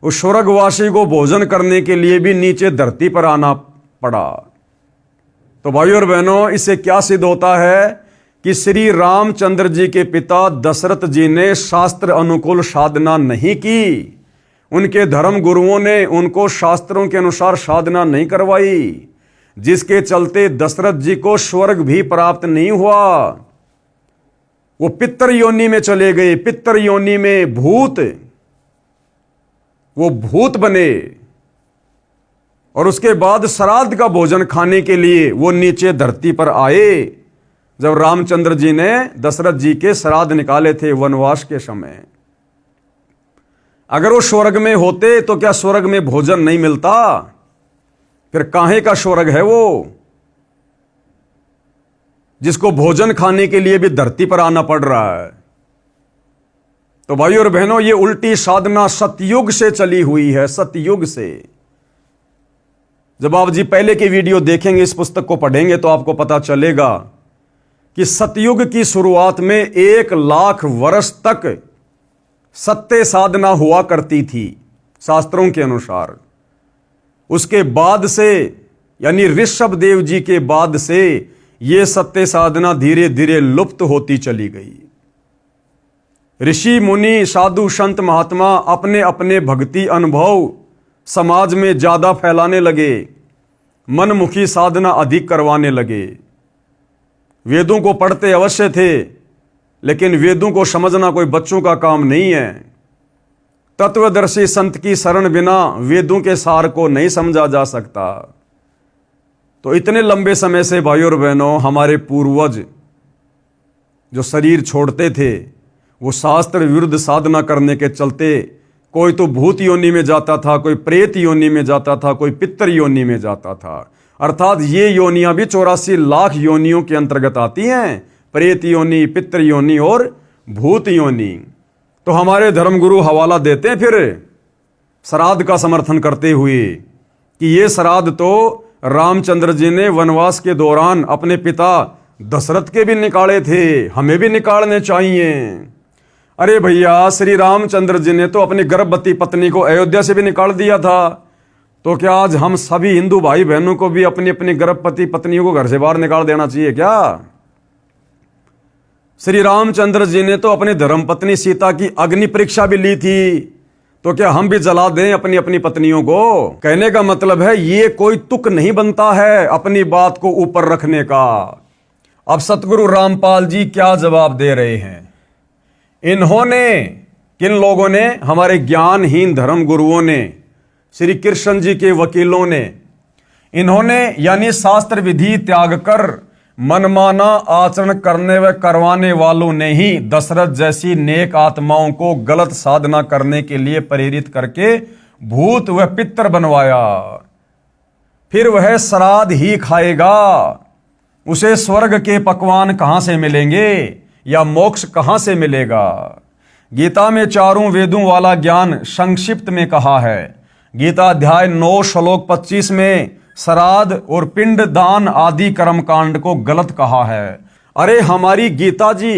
उस स्वर्गवासी को भोजन करने के लिए भी नीचे धरती पर आना पड़ा। तो भाई और बहनों, इससे क्या सिद्ध होता है कि श्री रामचंद्र जी के पिता दशरथ जी ने शास्त्र अनुकूल साधना नहीं की। उनके धर्म गुरुओं ने उनको शास्त्रों के अनुसार साधना नहीं करवाई, जिसके चलते दशरथ जी को स्वर्ग भी प्राप्त नहीं हुआ। वो पितर योनि में चले गए, पितर योनि में भूत, वो भूत बने और उसके बाद श्राद्ध का भोजन खाने के लिए वो नीचे धरती पर आए जब रामचंद्र जी ने दशरथ जी के श्राद्ध निकाले थे वनवास के समय। अगर वो स्वर्ग में होते तो क्या स्वर्ग में भोजन नहीं मिलता? फिर काहे का स्वर्ग है वो जिसको भोजन खाने के लिए भी धरती पर आना पड़ रहा है? तो भाई और बहनों, ये उल्टी साधना सतयुग से चली हुई है, सतयुग से। जब आप जी पहले की वीडियो देखेंगे, इस पुस्तक को पढ़ेंगे तो आपको पता चलेगा कि सतयुग की शुरुआत में 1,00,000 वर्ष तक सत्य साधना हुआ करती थी शास्त्रों के अनुसार। उसके बाद से यानी ऋषभ देव जी के बाद से ये सत्य साधना धीरे धीरे लुप्त होती चली गई। ऋषि मुनि साधु संत महात्मा अपने अपने भक्ति अनुभव समाज में ज्यादा फैलाने लगे, मनमुखी साधना अधिक करवाने लगे। वेदों को पढ़ते अवश्य थे, लेकिन वेदों को समझना कोई बच्चों का काम नहीं है। तत्वदर्शी संत की शरण बिना वेदों के सार को नहीं समझा जा सकता। तो इतने लंबे समय से भाइयों और बहनों, हमारे पूर्वज जो शरीर छोड़ते थे वो शास्त्र विरुद्ध साधना करने के चलते कोई तो भूत योनि में जाता था, कोई प्रेत योनि में जाता था, कोई पितर योनि में जाता था। अर्थात ये योनियां भी 84 लाख योनियों के अंतर्गत आती हैं, प्रेत योनि, पितर योनि और भूत योनि। तो हमारे धर्मगुरु हवाला देते हैं फिर श्राद्ध का समर्थन करते हुए कि ये श्राद्ध तो रामचंद्र जी ने वनवास के दौरान अपने पिता दशरथ के भी निकाले थे, हमें भी निकालने चाहिए। अरे भैया, श्री रामचंद्र जी ने तो अपनी गर्भवती पत्नी को अयोध्या से भी निकाल दिया था, तो क्या आज हम सभी हिंदू भाई बहनों को भी अपनी अपनी गर्भवती पत्नियों को घर से बाहर निकाल देना चाहिए क्या? श्री रामचंद्र जी ने तो अपनी धर्मपत्नी सीता की अग्नि परीक्षा भी ली थी, तो क्या हम भी जला दें अपनी अपनी पत्नियों को? कहने का मतलब है ये कोई तुक नहीं बनता है अपनी बात को ऊपर रखने का। अब सतगुरु रामपाल जी क्या जवाब दे रहे हैं? इन्होंने, किन लोगों ने? हमारे ज्ञानहीन धर्म गुरुओं ने, श्री कृष्ण जी के वकीलों ने। इन्होंने यानी शास्त्र विधि त्याग कर मनमाना आचरण करने व करवाने वालों ने ही दशरथ जैसी नेक आत्माओं को गलत साधना करने के लिए प्रेरित करके भूत व पितर बनवाया। फिर वह श्राद्ध ही खाएगा, उसे स्वर्ग के पकवान कहां से मिलेंगे या मोक्ष कहां से मिलेगा? गीता में चारों वेदों वाला ज्ञान संक्षिप्त में कहा है। गीता अध्याय 9 श्लोक 25 में श्राद्ध और पिंड दान आदि कर्मकांड को गलत कहा है। अरे हमारी गीता जी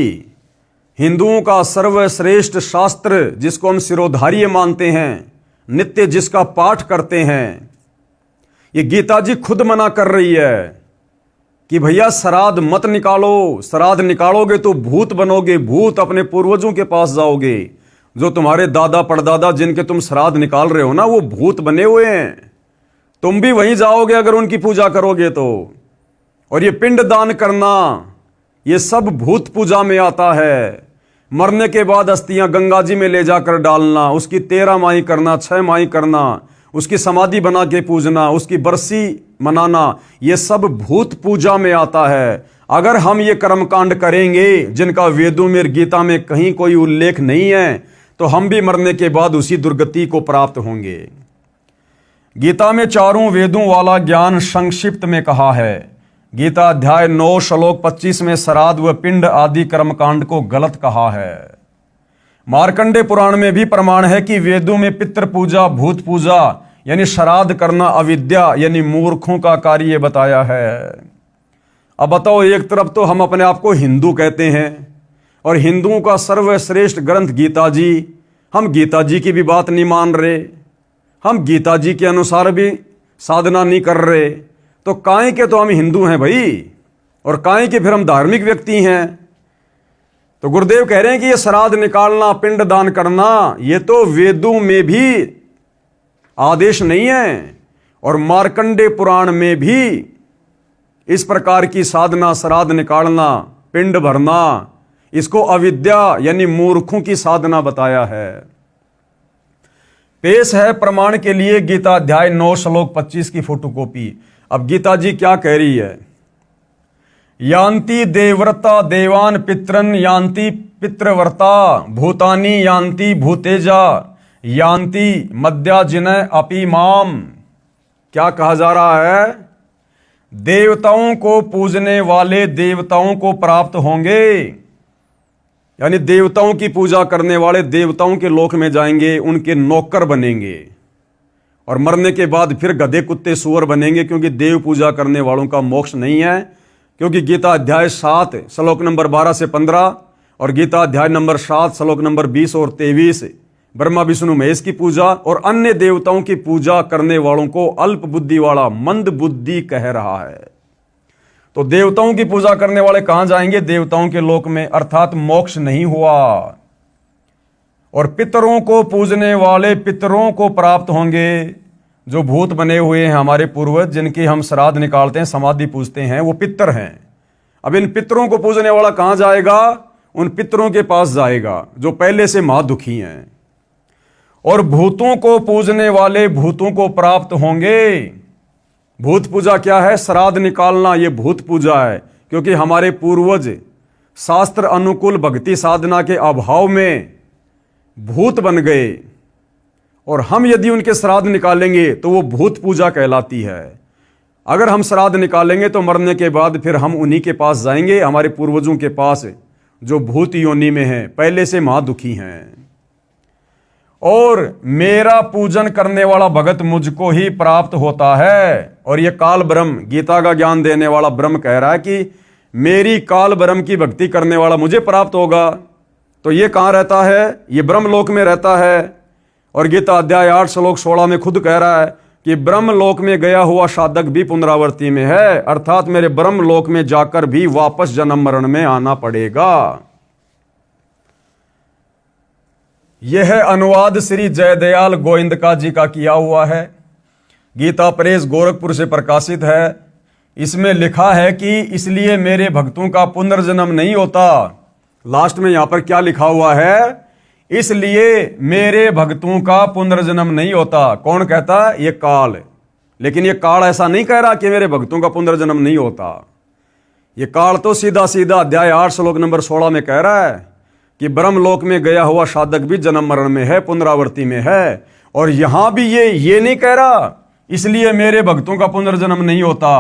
हिंदुओं का सर्वश्रेष्ठ शास्त्र, जिसको हम सिरोधार्य मानते हैं, नित्य जिसका पाठ करते हैं, ये गीता जी खुद मना कर रही है कि भैया श्राद्ध मत निकालो। श्राद्ध निकालोगे तो भूत बनोगे, भूत अपने पूर्वजों के पास जाओगे। जो तुम्हारे दादा परदादा जिनके तुम श्राद्ध निकाल रहे हो ना, वो भूत बने हुए हैं, तुम भी वहीं जाओगे अगर उनकी पूजा करोगे तो। और ये पिंड दान करना, ये सब भूत पूजा में आता है। मरने के बाद अस्थियां गंगा जी में ले जाकर डालना, उसकी 13 माही करना, 6 माही करना, उसकी समाधि बना के पूजना, उसकी बरसी मनाना, ये सब भूत पूजा में आता है। अगर हम ये कर्मकांड करेंगे जिनका वेदों में, गीता में कहीं कोई उल्लेख नहीं है, तो हम भी मरने के बाद उसी दुर्गति को प्राप्त होंगे। गीता में चारों वेदों वाला ज्ञान संक्षिप्त में कहा है। गीता अध्याय 9 श्लोक 25 में श्राद्ध व पिंड आदि कर्मकांड को गलत कहा है। मार्कंडे पुराण में भी प्रमाण है कि वेदों में पितृ पूजा, भूत पूजा यानी श्राद्ध करना अविद्या यानी मूर्खों का कार्य बताया है। अब बताओ, एक तरफ तो हम अपने आप को हिंदू कहते हैं और हिंदुओं का सर्वश्रेष्ठ ग्रंथ गीता जी, हम गीता जी की भी बात नहीं मान रहे, हम गीता जी के अनुसार भी साधना नहीं कर रहे, तो काहे के तो हम हिंदू हैं भाई, और काहे के फिर हम धार्मिक व्यक्ति हैं। तो गुरुदेव कह रहे हैं कि ये श्राद्ध निकालना, पिंड दान करना, ये तो वेदों में भी आदेश नहीं है और मार्कंडे पुराण में भी इस प्रकार की साधना, श्राद्ध निकालना, पिंड भरना, इसको अविद्या यानी मूर्खों की साधना बताया है। पेश है प्रमाण के लिए गीता अध्याय 9 श्लोक 25 की फोटोकॉपी। अब गीता जी क्या कह रही है? यान्ति देवव्रता देवान पितरन यान्ति पितृव्रता भूतानि यान्ति भूतेजा यान्ति मद्या जिनय अपि माम। क्या कहा जा रहा है? देवताओं को पूजने वाले देवताओं को प्राप्त होंगे, यानी देवताओं की पूजा करने वाले देवताओं के लोक में जाएंगे, उनके नौकर बनेंगे और मरने के बाद फिर गधे कुत्ते सूअर बनेंगे, क्योंकि देव पूजा करने वालों का मोक्ष नहीं है। क्योंकि गीता अध्याय 7 श्लोक नंबर 12 से 15 और गीता अध्याय नंबर 7 श्लोक नंबर 20 और 23 ब्रह्मा विष्णु महेश की पूजा और अन्य देवताओं की पूजा करने वालों को अल्प बुद्धि वाला, मंद बुद्धि कह रहा है। तो देवताओं की पूजा करने वाले कहां जाएंगे? देवताओं के लोक में, अर्थात मोक्ष नहीं हुआ। और पितरों को पूजने वाले पितरों को प्राप्त होंगे, जो भूत बने हुए हैं हमारे पूर्वज, जिनकी हम श्राद्ध निकालते हैं, समाधि पूजते हैं, वो पितर हैं। अब इन पितरों को पूजने वाला कहां जाएगा? उन पितरों के पास जाएगा जो पहले से महादुखी हैं। और भूतों को पूजने वाले भूतों को प्राप्त होंगे। भूत पूजा क्या है? श्राद्ध निकालना, ये भूत पूजा है, क्योंकि हमारे पूर्वज शास्त्र अनुकूल भक्ति साधना के अभाव में भूत बन गए, और हम यदि उनके श्राद्ध निकालेंगे तो वो भूत पूजा कहलाती है। अगर हम श्राद्ध निकालेंगे तो मरने के बाद फिर हम उन्हीं के पास जाएंगे, हमारे पूर्वजों के पास, जो भूत योनि में हैं, पहले से महादुखी हैं। और मेरा पूजन करने वाला भगत मुझको ही प्राप्त होता है। और ये काल ब्रह्म, गीता का ज्ञान देने वाला ब्रह्म कह रहा है कि मेरी काल ब्रह्म की भक्ति करने वाला मुझे प्राप्त होगा। तो ये कहाँ रहता है? ये ब्रह्मलोक में रहता है। और गीता अध्याय 8 श्लोक 16 में खुद कह रहा है कि ब्रह्मलोक में गया हुआ साधक भी पुनरावृत्ति में है, अर्थात मेरे ब्रह्मलोक में जाकर भी वापस जन्म मरण में आना पड़ेगा। यह अनुवाद श्री जयदयाल गोविंदका जी का किया हुआ है, गीता प्रेस गोरखपुर से प्रकाशित है। इसमें लिखा है कि इसलिए मेरे भक्तों का पुनर्जन्म नहीं होता। लास्ट में यहां पर क्या लिखा हुआ है? इसलिए मेरे भक्तों का पुनर्जन्म नहीं होता। कौन कहता? ये काल। लेकिन ये काल ऐसा नहीं कह रहा कि मेरे भक्तों का पुनर्जन्म नहीं होता। ये काल तो सीधा सीधा अध्याय 8 श्लोक नंबर 16 में कह रहा है कि ब्रह्मलोक में गया हुआ साधक भी जन्म मरण में है, पुनरावृत्ति में है। और यहां भी ये नहीं कह रहा इसलिए मेरे भक्तों का पुनर्जन्म नहीं होता।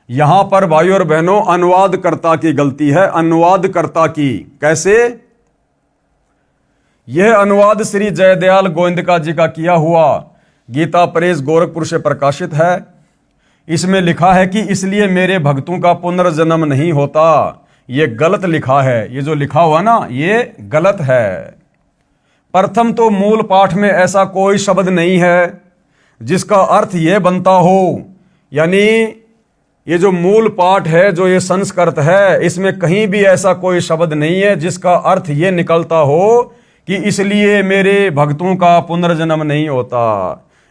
यहां पर भाइयों और बहनों अनुवादकर्ता की गलती है, अनुवादकर्ता की। कैसे? यह अनुवाद श्री जयदयाल गोविंदका जी का किया हुआ गीता प्रेस गोरखपुर से प्रकाशित है। इसमें लिखा है कि इसलिए मेरे भक्तों का पुनर्जन्म नहीं होता। यह गलत लिखा है। ये जो लिखा हुआ ना, ये गलत है। प्रथम तो मूल पाठ में ऐसा कोई शब्द नहीं है जिसका अर्थ यह बनता हो, यानी ये जो मूल पाठ है, जो ये संस्कृत है, इसमें कहीं भी ऐसा कोई शब्द नहीं है जिसका अर्थ ये निकलता हो कि इसलिए मेरे भक्तों का पुनर्जन्म नहीं होता।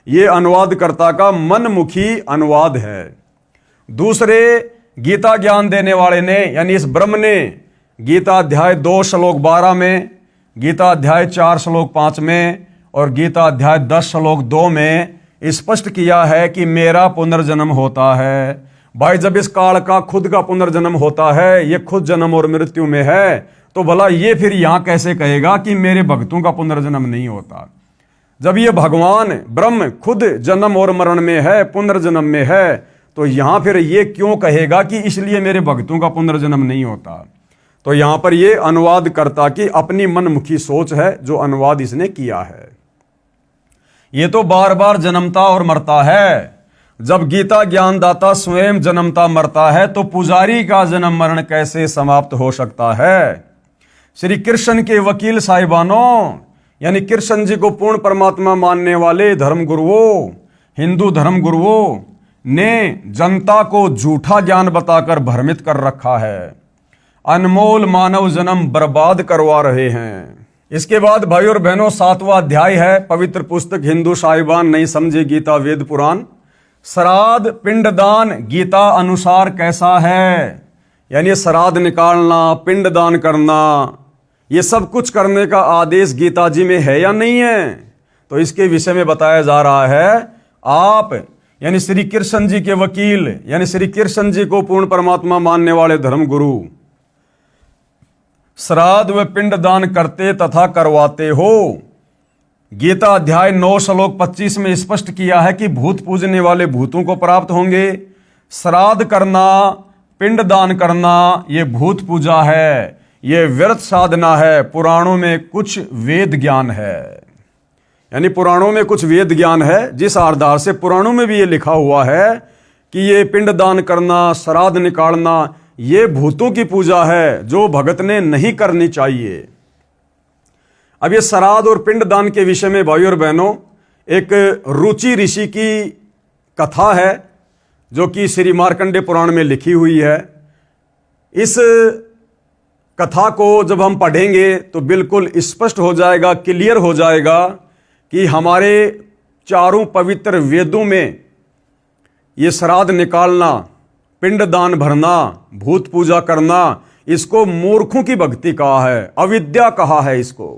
ये अनुवादकर्ता का मनमुखी अनुवाद है। दूसरे गीता ज्ञान देने वाले ने, यानी इस ब्रह्म ने, गीता अध्याय 2 श्लोक 12 में, गीता अध्याय 4 श्लोक 5 में और गीता अध्याय 10 श्लोक 2 में स्पष्ट किया है कि मेरा पुनर्जन्म होता है। भाई जब इस काल का खुद का पुनर्जन्म होता है, ये खुद जन्म और मृत्यु में है, तो भला ये फिर यहां कैसे कहेगा कि मेरे भक्तों का पुनर्जन्म नहीं होता? जब ये भगवान ब्रह्म खुद जन्म और मरण में है, पुनर्जन्म में है, तो यहां फिर ये क्यों कहेगा कि इसलिए मेरे भक्तों का पुनर्जन्म नहीं होता? तो यहां पर ये अनुवादकर्ता की अपनी मनमुखी सोच है जो अनुवाद इसने किया है। ये तो बार बार जन्मता और मरता है। जब गीता ज्ञानदाता स्वयं जन्मता मरता है तो पुजारी का जन्म मरण कैसे समाप्त हो सकता है? श्री कृष्ण के वकील साहिबानों, यानी कृष्ण जी को पूर्ण परमात्मा मानने वाले धर्मगुरुओं, हिंदू धर्मगुरुओं ने जनता को झूठा ज्ञान बताकर भ्रमित कर रखा है, अनमोल मानव जन्म बर्बाद करवा रहे हैं। इसके बाद भाई और बहनों 7वां अध्याय है, पवित्र पुस्तक हिंदू साहिबान नहीं समझे गीता वेद पुराण। श्राद्ध पिंडदान गीता अनुसार कैसा है? यानी श्राद्ध निकालना, पिंडदान करना, ये सब कुछ करने का आदेश गीता जी में है या नहीं है? तो इसके विषय में बताया जा रहा है। आप यानी श्री कृष्ण जी के वकील, यानी श्री कृष्ण जी को पूर्ण परमात्मा मानने वाले धर्मगुरु श्राद्ध व पिंडदान करते तथा करवाते हो। गीता अध्याय 9 श्लोक 25 में स्पष्ट किया है कि भूत पूजने वाले भूतों को प्राप्त होंगे। श्राद्ध करना, पिंडदान करना ये भूत पूजा है, ये व्यर्थ साधना है। पुराणों में कुछ वेद ज्ञान है, यानी पुराणों में कुछ वेद ज्ञान है, जिस आधार से पुराणों में भी ये लिखा हुआ है कि ये पिंडदान करना, श्राद्ध निकालना ये भूतों की पूजा है जो भगत ने नहीं करनी चाहिए। अब ये श्राद्ध और पिंडदान के विषय में भाई और बहनों एक रुचि ऋषि की कथा है जो कि श्री मार्कंडेय पुराण में लिखी हुई है। इस कथा को जब हम पढ़ेंगे तो बिल्कुल स्पष्ट हो जाएगा, क्लियर हो जाएगा कि हमारे चारों पवित्र वेदों में ये श्राद्ध निकालना, पिंडदान भरना, भूत पूजा करना, इसको मूर्खों की भक्ति कहा है, अविद्या कहा है इसको।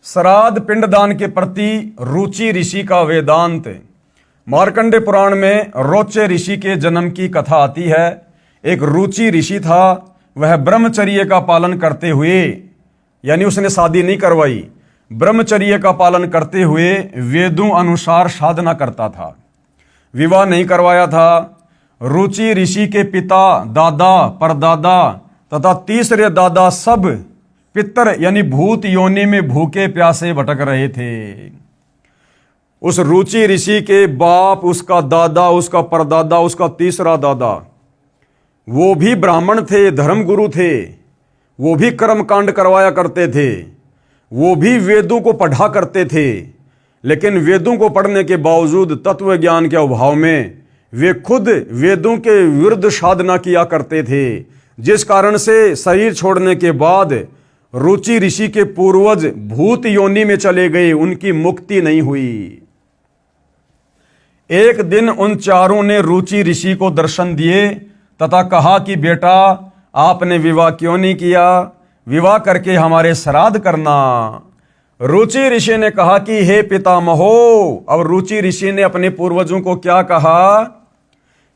श्राद्ध पिंडदान के प्रति रुचि ऋषि का वेदांत। मार्कंडेय पुराण में रोचे ऋषि के जन्म की कथा आती है। एक रुचि ऋषि था, वह ब्रह्मचर्य का पालन करते हुए, यानी उसने शादी नहीं करवाई, ब्रह्मचर्य का पालन करते हुए वेदों अनुसार साधना करता था, विवाह नहीं करवाया था। रुचि ऋषि के पिता, दादा, परदादा तथा तीसरे दादा सब पितर यानी भूत योनि में भूखे प्यासे भटक रहे थे। उस रुचि ऋषि के बाप, उसका दादा, उसका परदादा, उसका तीसरा दादा, वो भी ब्राह्मण थे, धर्मगुरु थे, वो भी कर्मकांड करवाया करते थे, वो भी वेदों को पढ़ा करते थे। लेकिन वेदों को पढ़ने के बावजूद तत्व ज्ञान के अभाव में वे खुद वेदों के विरुद्ध साधना किया करते थे, जिस कारण से शरीर छोड़ने के बाद रुचि ऋषि के पूर्वज भूत योनि में चले गए, उनकी मुक्ति नहीं हुई। एक दिन उन चारों ने रुचि ऋषि को दर्शन दिए तथा कहा कि बेटा, आपने विवाह क्यों नहीं किया? विवाह करके हमारे श्राद्ध करना। रुचि ऋषि ने कहा कि हे पितामहो, अब रुचि ऋषि ने अपने पूर्वजों को क्या कहा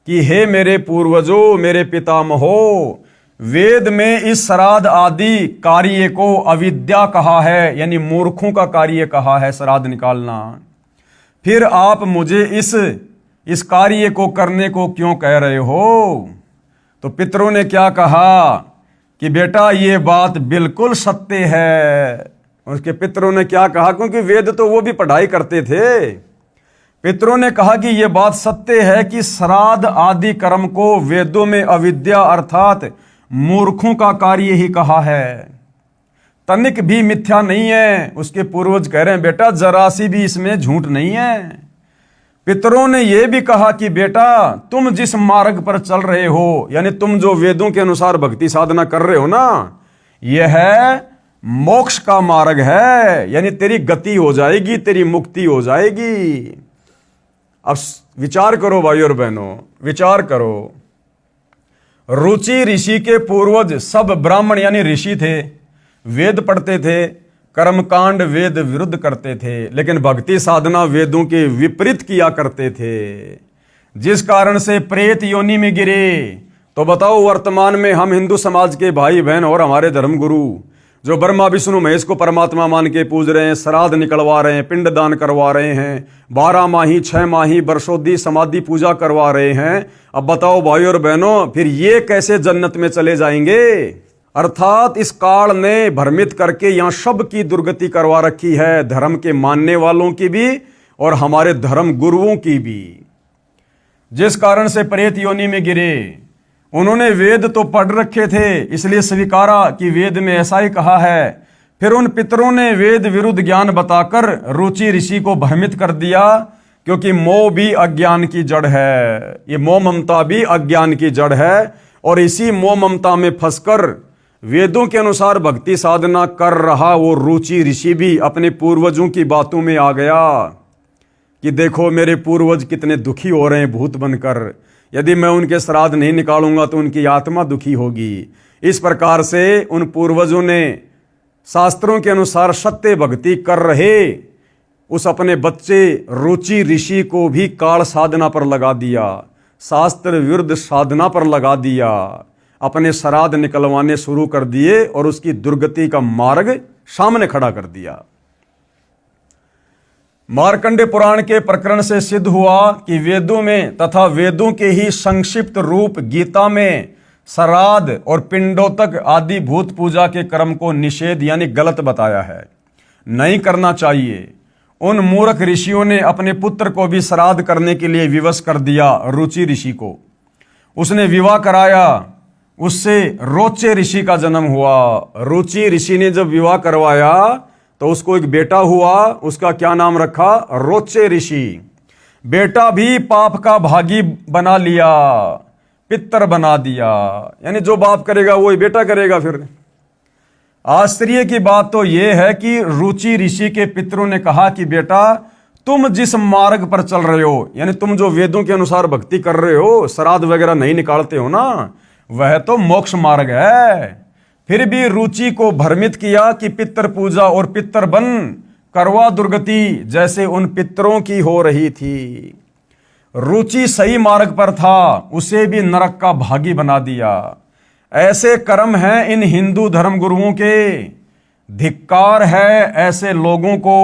कि हे मेरे पूर्वजों, मेरे पितामहो, वेद में इस श्राद्ध आदि कार्य को अविद्या कहा है, यानी मूर्खों का कार्य कहा है श्राद्ध निकालना। फिर आप मुझे इस कार्य को करने को क्यों कह रहे हो? तो पितरों ने क्या कहा कि बेटा ये बात बिल्कुल सत्य है। उसके पितरों ने क्या कहा, क्योंकि वेद तो वो भी पढ़ाई करते थे। पितरों ने कहा कि यह बात सत्य है कि श्राद्ध आदि कर्म को वेदों में अविद्या अर्थात मूर्खों का कार्य ही कहा है, तनिक भी मिथ्या नहीं है। उसके पूर्वज कह रहे हैं बेटा जरा सी भी इसमें झूठ नहीं है। पितरों ने यह भी कहा कि बेटा तुम जिस मार्ग पर चल रहे हो, यानी तुम जो वेदों के अनुसार भक्ति साधना कर रहे हो ना, यह है मोक्ष का मार्ग है, यानी तेरी गति हो जाएगी, तेरी मुक्ति हो जाएगी। अब विचार करो भाई और बहनों, विचार करो। रुचि ऋषि के पूर्वज सब ब्राह्मण यानी ऋषि थे, वेद पढ़ते थे, कर्मकांड वेद विरुद्ध करते थे, लेकिन भक्ति साधना वेदों के विपरीत किया करते थे, जिस कारण से प्रेत योनि में गिरे। तो बताओ, वर्तमान में हम हिंदू समाज के भाई बहन और हमारे धर्मगुरु जो ब्रह्मा विष्णु महेश को परमात्मा मान के पूज रहे हैं, श्राद्ध निकलवा रहे हैं, पिंडदान करवा रहे हैं, 12 माही 6 माही वर्षोद्धी समाधि पूजा करवा रहे हैं, अब बताओ भाई और बहनों, फिर ये कैसे जन्नत में चले जाएंगे? अर्थात इस काल ने भ्रमित करके यहां सबकी दुर्गति करवा रखी है, धर्म के मानने वालों की भी और हमारे धर्म गुरुओं की भी, जिस कारण से प्रेत योनि में गिरे। उन्होंने वेद तो पढ़ रखे थे, इसलिए स्वीकारा कि वेद में ऐसा ही कहा है। फिर उन पितरों ने वेद विरुद्ध ज्ञान बताकर रुचि ऋषि को भ्रमित कर दिया, क्योंकि मोह भी अज्ञान की जड़ है, ये मोह ममता भी अज्ञान की जड़ है। और इसी मोह ममता में फंसकर वेदों के अनुसार भक्ति साधना कर रहा वो रुचि ऋषि भी अपने पूर्वजों की बातों में आ गया कि देखो मेरे पूर्वज कितने दुखी हो रहे हैं भूत बनकर, यदि मैं उनके श्राद्ध नहीं निकालूंगा तो उनकी आत्मा दुखी होगी। इस प्रकार से उन पूर्वजों ने शास्त्रों के अनुसार सत्य भक्ति कर रहे उस अपने बच्चे रुचि ऋषि को भी काल साधना पर लगा दिया, शास्त्र विरुद्ध साधना पर लगा दिया, अपने श्राद्ध निकलवाने शुरू कर दिए और उसकी दुर्गति का मार्ग सामने खड़ा कर दिया। मार्कंडे पुराण के प्रकरण से सिद्ध हुआ कि वेदों में तथा वेदों के ही संक्षिप्त रूप गीता में श्राद्ध और पिंडोतक आदि भूत पूजा के कर्म को निषेध यानी गलत बताया है, नहीं करना चाहिए। उन मूर्ख ऋषियों ने अपने पुत्र को भी श्राद्ध करने के लिए विवश कर दिया। रुचि ऋषि को उसने विवाह कराया, उससे रोचे ऋषि का जन्म हुआ। रुचि ऋषि ने जब विवाह करवाया तो उसको एक बेटा हुआ, उसका क्या नाम रखा? रोचे ऋषि। बेटा भी पाप का भागी बना लिया, पितर बना दिया, यानी जो बाप करेगा वही बेटा करेगा। फिर आश्चर्य की बात तो यह है कि रुचि ऋषि के पितरों ने कहा कि बेटा तुम जिस मार्ग पर चल रहे हो, यानी तुम जो वेदों के अनुसार भक्ति कर रहे हो, श्राद्ध वगैरह नहीं निकालते हो ना, वह तो मोक्ष मार्ग है। फिर भी रुचि को भ्रमित किया कि पितर पूजा और पितर बन करवा दुर्गति जैसे उन पितरों की हो रही थी। रुचि सही मार्ग पर था, उसे भी नरक का भागी बना दिया। ऐसे कर्म हैं इन हिंदू धर्म गुरुओं के। धिक्कार है ऐसे लोगों को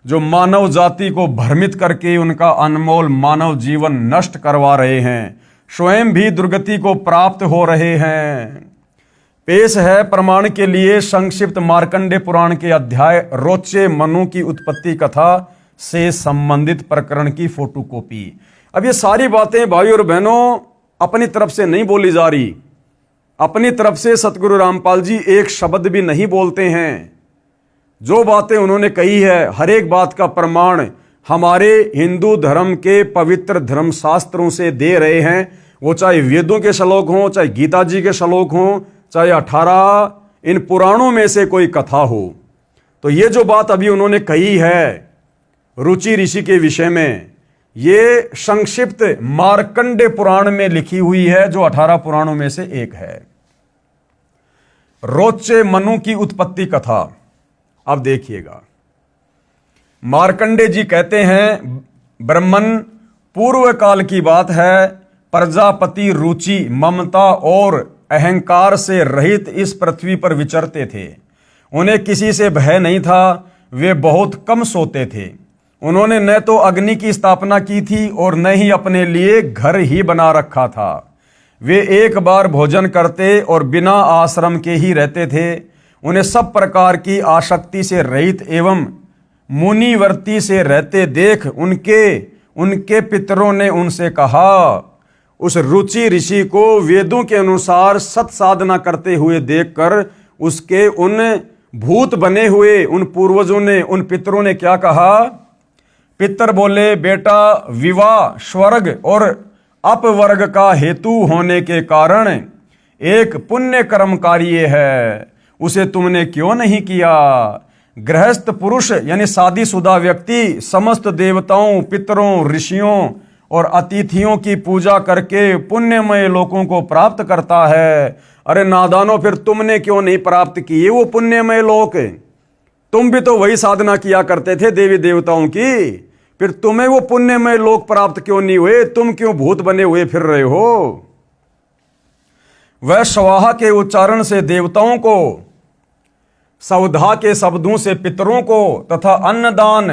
जो मानव जाति को भ्रमित करके उनका अनमोल मानव जीवन नष्ट करवा रहे हैं, स्वयं भी दुर्गति को प्राप्त हो रहे हैं। पेश है प्रमाण के लिए संक्षिप्त मार्कंडे पुराण के अध्याय रोचे मनु की उत्पत्ति कथा से संबंधित प्रकरण की फोटोकॉपी। अब ये सारी बातें भाई और बहनों अपनी तरफ से नहीं बोली जा रही, अपनी तरफ से सतगुरु रामपाल जी एक शब्द भी नहीं बोलते हैं। जो बातें उन्होंने कही है हर एक बात का प्रमाण हमारे हिंदू धर्म के पवित्र धर्म शास्त्रों से दे रहे हैं, वो चाहे वेदों के श्लोक हों, चाहे गीता जी के श्लोक हों, चाहे 18 इन पुराणों में से कोई कथा हो। तो ये जो बात अभी उन्होंने कही है रुचि ऋषि के विषय में, ये संक्षिप्त मार्कंडे पुराण में लिखी हुई है, जो 18 पुराणों में से एक है। रोचे मनु की उत्पत्ति कथा। अब देखिएगा, मार्कंडे जी कहते हैं ब्रह्मन पूर्व काल की बात है, प्रजापति रुचि ममता और अहंकार से रहित इस पृथ्वी पर विचरते थे। उन्हें किसी से भय नहीं था, वे बहुत कम सोते थे। उन्होंने न तो अग्नि की स्थापना की थी और न ही अपने लिए घर ही बना रखा था। वे एक बार भोजन करते और बिना आश्रम के ही रहते थे। उन्हें सब प्रकार की आसक्ति से रहित एवं मुनिवर्ती से रहते देख उनके पितरों ने उनसे कहा, उस रुचि ऋषि को वेदों के अनुसार सत साधना करते हुए देखकर उसके उन भूत बने हुए उन पूर्वजों ने, उन पितरों ने क्या कहा? पितर बोले, बेटा विवाह स्वर्ग और अपवर्ग का हेतु होने के कारण एक पुण्य कर्म कार्य है, उसे तुमने क्यों नहीं किया? गृहस्थ पुरुष यानी शादीशुदा व्यक्ति समस्त देवताओं, पितरों, ऋषियों और अतिथियों की पूजा करके पुण्यमय लोकों को प्राप्त करता है। अरे नादानो, फिर तुमने क्यों नहीं प्राप्त किए वो पुण्यमय लोक? तुम भी तो वही साधना किया करते थे देवी देवताओं की, फिर तुम्हें वो पुण्यमय लोक प्राप्त क्यों नहीं हुए? तुम क्यों भूत बने हुए फिर रहे हो? वह स्वाहा के उच्चारण से देवताओं को, सवधा के शब्दों से पितरों को तथा अन्नदान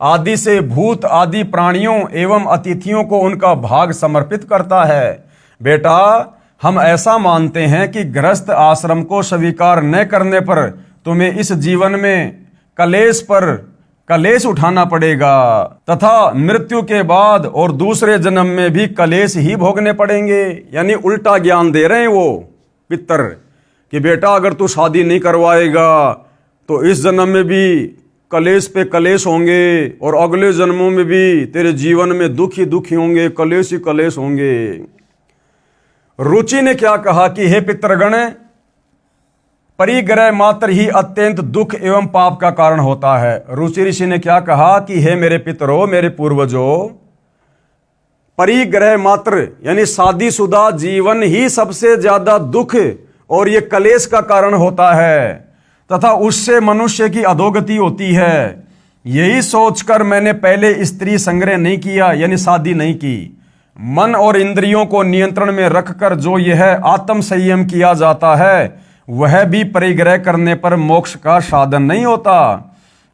आदि से भूत आदि प्राणियों एवं अतिथियों को उनका भाग समर्पित करता है। बेटा, हम ऐसा मानते हैं कि गृहस्थ आश्रम को स्वीकार न करने पर तुम्हें इस जीवन में कलेश पर कलेश उठाना पड़ेगा तथा मृत्यु के बाद और दूसरे जन्म में भी कलेश ही भोगने पड़ेंगे। यानी उल्टा ज्ञान दे रहे हैं वो पितर कि बेटा, अगर तू शादी नहीं करवाएगा तो इस जन्म में भी कलेश पे कलेश होंगे और अगले जन्मों में भी तेरे जीवन में दुख ही दुख ही होंगे, कलेश ही कलेश होंगे। रुचि ने क्या कहा कि हे पितृगण, परिग्रह मात्र ही अत्यंत दुख एवं पाप का कारण होता है। रुचि ऋषि ने क्या कहा कि हे मेरे पितरों, मेरे पूर्वजों, परिग्रह मात्र यानी शादीशुदा जीवन ही सबसे ज्यादा दुख और ये कलेश का कारण होता है तथा उससे मनुष्य की अधोगति होती है। यही सोचकर मैंने पहले स्त्री संग्रह नहीं किया, यानी शादी नहीं की। मन और इंद्रियों को नियंत्रण में रखकर जो यह आत्म संयम किया जाता है वह भी परिग्रह करने पर मोक्ष का साधन नहीं होता।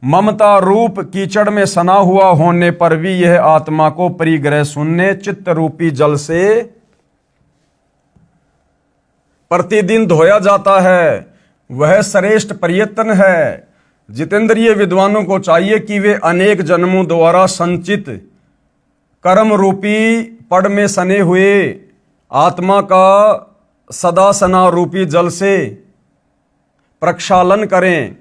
ममता रूप कीचड़ में सना हुआ होने पर भी यह आत्मा को परिग्रह शून्य चित्त रूपी जल से प्रतिदिन धोया जाता है। वह श्रेष्ठ प्रयत्न है। जितेंद्रिय विद्वानों को चाहिए कि वे अनेक जन्मों द्वारा संचित कर्म रूपी पड़ में सने हुए आत्मा का सदा सना रूपी जल से प्रक्षालन करें।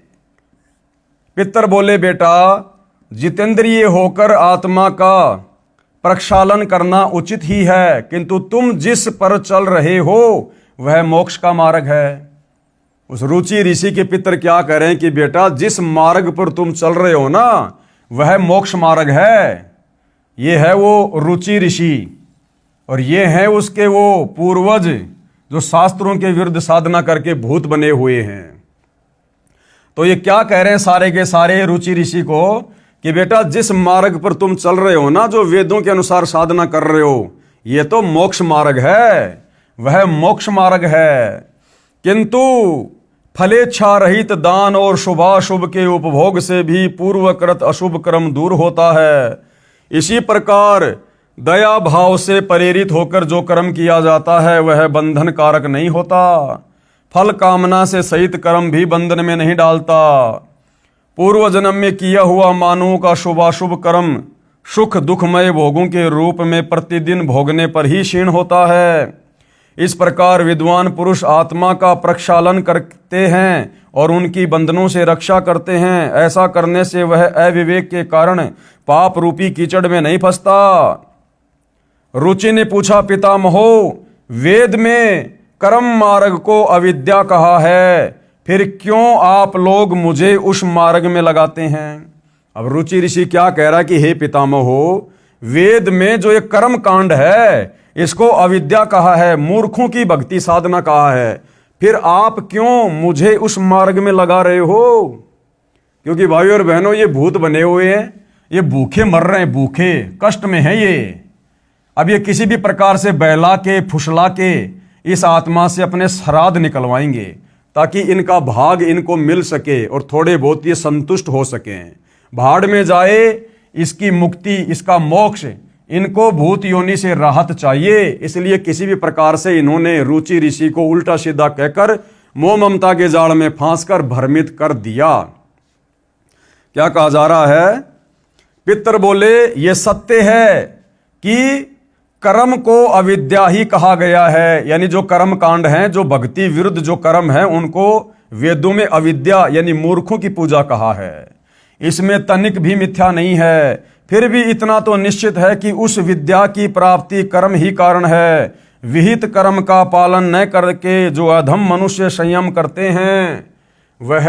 पितर बोले, बेटा, जितेंद्रिय होकर आत्मा का प्रक्षालन करना उचित ही है, किंतु तुम जिस पर चल रहे हो वह मोक्ष का मार्ग है। उस रुचि ऋषि के पितर क्या कह रहे हैं कि बेटा, जिस मार्ग पर तुम चल रहे हो ना वह मोक्ष मार्ग है। ये है वो रुचि ऋषि और ये है उसके वो पूर्वज जो शास्त्रों के विरुद्ध साधना करके भूत बने हुए हैं। तो ये क्या कह रहे हैं सारे के सारे रुचि ऋषि को कि बेटा, जिस मार्ग पर तुम चल रहे हो ना, जो वेदों के अनुसार साधना कर रहे हो, ये तो मोक्ष मार्ग है, वह मोक्ष मार्ग है। किंतु फलेच्छा रहित दान और शुभाशुभ के उपभोग से भी पूर्वकृत अशुभ कर्म दूर होता है। इसी प्रकार दया भाव से प्रेरित होकर जो कर्म किया जाता है वह बंधन कारक नहीं होता। फल कामना से सहित कर्म भी बंधन में नहीं डालता। पूर्व जन्म में किया हुआ मानवों का शुभाशुभ कर्म सुख दुखमय भोगों के रूप में प्रतिदिन भोगने पर ही क्षीण होता है। इस प्रकार विद्वान पुरुष आत्मा का प्रक्षालन करते हैं और उनकी बंधनों से रक्षा करते हैं। ऐसा करने से वह अविवेक के कारण पाप रूपी कीचड़ में नहीं फंसता। रुचि ने पूछा, पितामहो, वेद में कर्म मार्ग को अविद्या कहा है, फिर क्यों आप लोग मुझे उस मार्ग में लगाते हैं? अब रुचि ऋषि क्या कह रहा है कि हे पितामहो, वेद में जो एक कर्म कांड है इसको अविद्या कहा है, मूर्खों की भक्ति साधना कहा है, फिर आप क्यों मुझे उस मार्ग में लगा रहे हो? क्योंकि भाइयों और बहनों, ये भूत बने हुए हैं, ये भूखे मर रहे हैं, भूखे कष्ट में है ये। अब ये किसी भी प्रकार से बहला के फुसला के इस आत्मा से अपने श्राद्ध निकलवाएंगे ताकि इनका भाग इनको मिल सके और थोड़े बहुत ये संतुष्ट हो सकें। भाड़ में जाए, इसकी मुक्ति, इसका मोक्ष, इनको भूत योनि से राहत चाहिए। इसलिए किसी भी प्रकार से इन्होंने रुचि ऋषि को उल्टा सीधा कहकर मोह ममता के जाल में फांसकर भ्रमित कर दिया। क्या कहा जा रहा है? पितर बोले, ये सत्य है कि कर्म को अविद्या ही कहा गया है। यानी जो कर्म कांड हैं, जो भक्ति विरुद्ध जो कर्म है, उनको वेदों में अविद्या यानी मूर्खों की पूजा कहा है। इसमें तनिक भी मिथ्या नहीं है। फिर भी इतना तो निश्चित है कि उस विद्या की प्राप्ति कर्म ही कारण है। विहित कर्म का पालन न करके जो अधम मनुष्य संयम करते हैं वह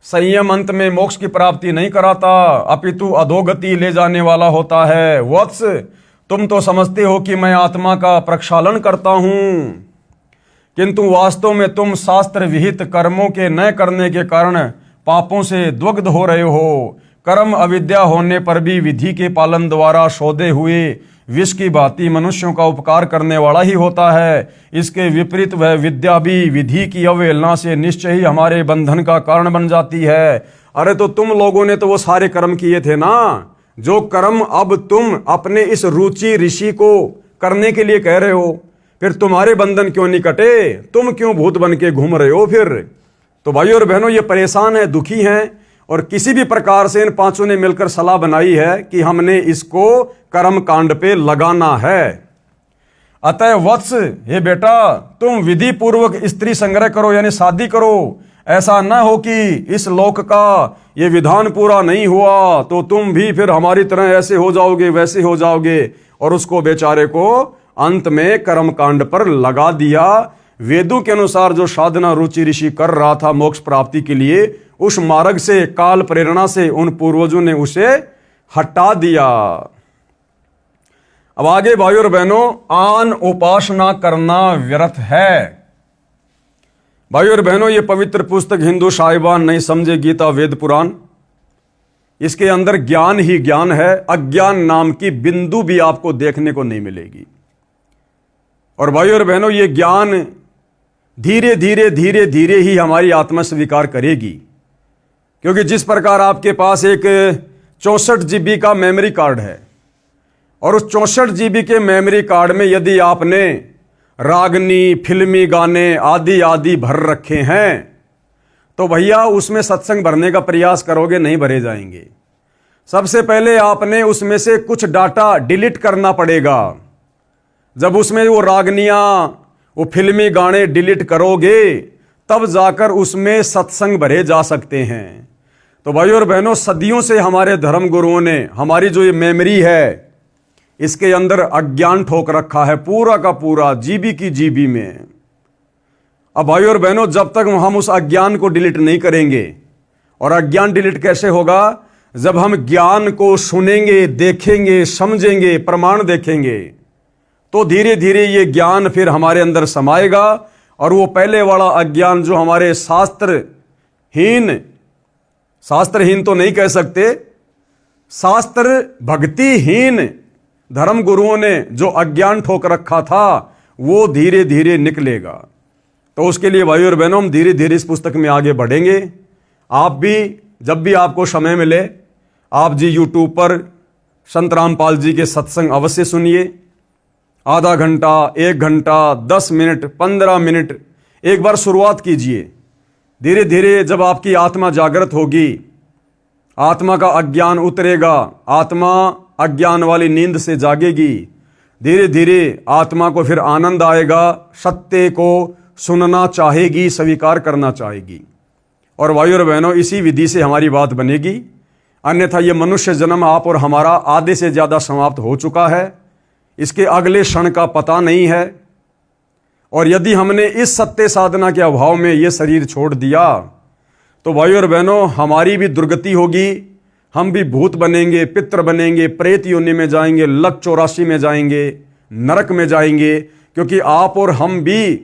संयम अंत में मोक्ष की प्राप्ति नहीं कराता, अपितु अधोगति ले जाने वाला होता है। वत्स, तुम तो समझते हो कि मैं आत्मा का प्रक्षालन करता हूं, किंतु वास्तव में तुम शास्त्र विहित कर्मों के न करने के कारण पापों से द्वग्ध हो रहे हो। कर्म अविद्या होने पर भी विधि के पालन द्वारा शोधे हुए विष की भांति मनुष्यों का उपकार करने वाला ही होता है। इसके विपरीत वह विद्या भी विधि की अवहेलना से निश्चय ही हमारे बंधन का कारण बन जाती है। अरे तो तुम लोगों ने तो वो सारे कर्म किए थे ना, जो कर्म अब तुम अपने इस रुचि ऋषि को करने के लिए कह रहे हो, फिर तुम्हारे बंधन क्यों नहीं कटे? तुम क्यों भूत बन के घूम रहे हो फिर? तो भाइयों और बहनों, ये परेशान है, दुखी हैं, और किसी भी प्रकार से इन पांचों ने मिलकर सलाह बनाई है कि हमने इसको कर्म कांड पे लगाना है। अतः वत्स, हे बेटा, तुम विधि पूर्वक स्त्री संग्रह करो, यानी शादी करो। ऐसा ना हो कि इस लोक का ये विधान पूरा नहीं हुआ तो तुम भी फिर हमारी तरह ऐसे हो जाओगे, वैसे हो जाओगे, और उसको बेचारे को अंत में कर्म कांड पर लगा दिया। वेदों के अनुसार जो साधना रुचि ऋषि कर रहा था मोक्ष प्राप्ति के लिए, उस मार्ग से, काल प्रेरणा से उन पूर्वजों ने उसे हटा दिया। अब आगे भाइयों और बहनों, आन उपासना करना व्यर्थ है। भाइयों और बहनों, ये पवित्र पुस्तक हिंदू साहिबान नहीं समझे गीता वेद पुराण, इसके अंदर ज्ञान ही ज्ञान है, अज्ञान नाम की बिंदु भी आपको देखने को नहीं मिलेगी। और भाइयों और बहनों, ये ज्ञान धीरे धीरे धीरे धीरे ही हमारी आत्मा स्वीकार करेगी, क्योंकि जिस प्रकार आपके पास एक 64 GB का मेमोरी कार्ड है, और उस 64 GB के मेमोरी कार्ड में यदि आपने रागनी, फिल्मी गाने आदि आदि भर रखे हैं, तो भैया उसमें सत्संग भरने का प्रयास करोगे, नहीं भरे जाएंगे। सबसे पहले आपने उसमें से कुछ डाटा डिलीट करना पड़ेगा। जब उसमें वो रागनियां, वो फिल्मी गाने डिलीट करोगे, तब जाकर उसमें सत्संग भरे जा सकते हैं। तो भाइयों और बहनों, सदियों से हमारे धर्म गुरुओं ने हमारी जो ये मेमोरी है, इसके अंदर अज्ञान ठोक रखा है, पूरा का पूरा, जीबी की जीबी में। अब भाइयों और बहनों, जब तक हम उस अज्ञान को डिलीट नहीं करेंगे, और अज्ञान डिलीट कैसे होगा? जब हम ज्ञान को सुनेंगे, देखेंगे, समझेंगे, प्रमाण देखेंगे, तो धीरे धीरे ये ज्ञान फिर हमारे अंदर समाएगा, और वो पहले वाला अज्ञान जो हमारे शास्त्रहीन तो नहीं कह सकते, शास्त्र भक्तिहीन धर्म गुरुओं ने जो अज्ञान ठोक रखा था, वो धीरे धीरे निकलेगा। तो उसके लिए भाइयों और बहनों, हम धीरे धीरे इस पुस्तक में आगे बढ़ेंगे। आप भी जब भी आपको समय मिले, आप जी यूट्यूब पर संत रामपाल जी के सत्संग अवश्य सुनिए। आधा घंटा, 1 घंटा, 10 मिनट, 15 मिनट, एक बार शुरुआत कीजिए। धीरे धीरे जब आपकी आत्मा जागृत होगी, आत्मा का अज्ञान उतरेगा, आत्मा अज्ञान वाली नींद से जागेगी, धीरे धीरे आत्मा को फिर आनंद आएगा, सत्य को सुनना चाहेगी, स्वीकार करना चाहेगी। और भाइयों और बहनों, इसी विधि से हमारी बात बनेगी। अन्यथा ये मनुष्य जन्म आप और हमारा आधे से ज़्यादा समाप्त हो चुका है, इसके अगले क्षण का पता नहीं है। और यदि हमने इस सत्य साधना के अभाव में ये शरीर छोड़ दिया, तो भाइयों और बहनों, हमारी भी दुर्गति होगी। हम भी भूत बनेंगे, पितृ बनेंगे, प्रेत योनि में जाएंगे, लक 84 में जाएंगे, नरक में जाएंगे। क्योंकि आप और हम भी,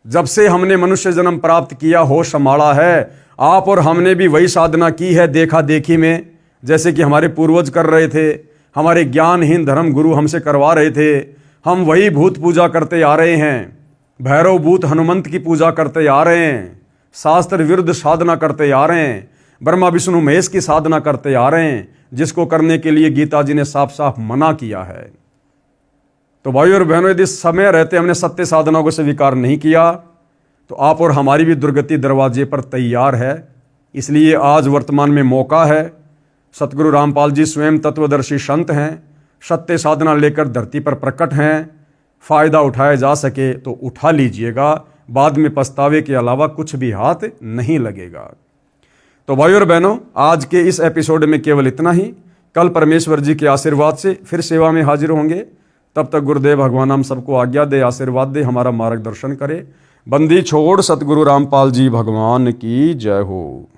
जब से हमने मनुष्य जन्म प्राप्त किया, होश संभाला है, आप और हमने भी वही साधना की है देखा देखी में, जैसे कि हमारे पूर्वज कर रहे थे, हमारे ज्ञानहीन धर्म गुरु हमसे करवा रहे थे। हम वही भूत पूजा करते आ रहे हैं, भैरव भूत हनुमंत की पूजा करते आ रहे हैं, शास्त्र विरुद्ध साधना करते आ रहे हैं, ब्रह्मा विष्णु महेश की साधना करते आ रहे हैं, जिसको करने के लिए गीता जी ने साफ साफ मना किया है। तो भाइयों और बहनों, यदि समय रहते हमने सत्य साधना को स्वीकार नहीं किया, तो आप और हमारी भी दुर्गति दरवाजे पर तैयार है। इसलिए आज वर्तमान में मौका है। सतगुरु रामपाल जी स्वयं तत्वदर्शी संत हैं, सत्य साधना लेकर धरती पर प्रकट हैं। फायदा उठाया जा सके तो उठा लीजिएगा, बाद में पछतावे के अलावा कुछ भी हाथ नहीं लगेगा। तो भाइयों और बहनों, आज के इस एपिसोड में केवल इतना ही। कल परमेश्वर जी के आशीर्वाद से फिर सेवा में हाजिर होंगे। तब तक गुरुदेव भगवान हम सबको आज्ञा दे, आशीर्वाद दे, हमारा मार्गदर्शन करे। बंदी छोड़ सतगुरु रामपाल जी भगवान की जय हो।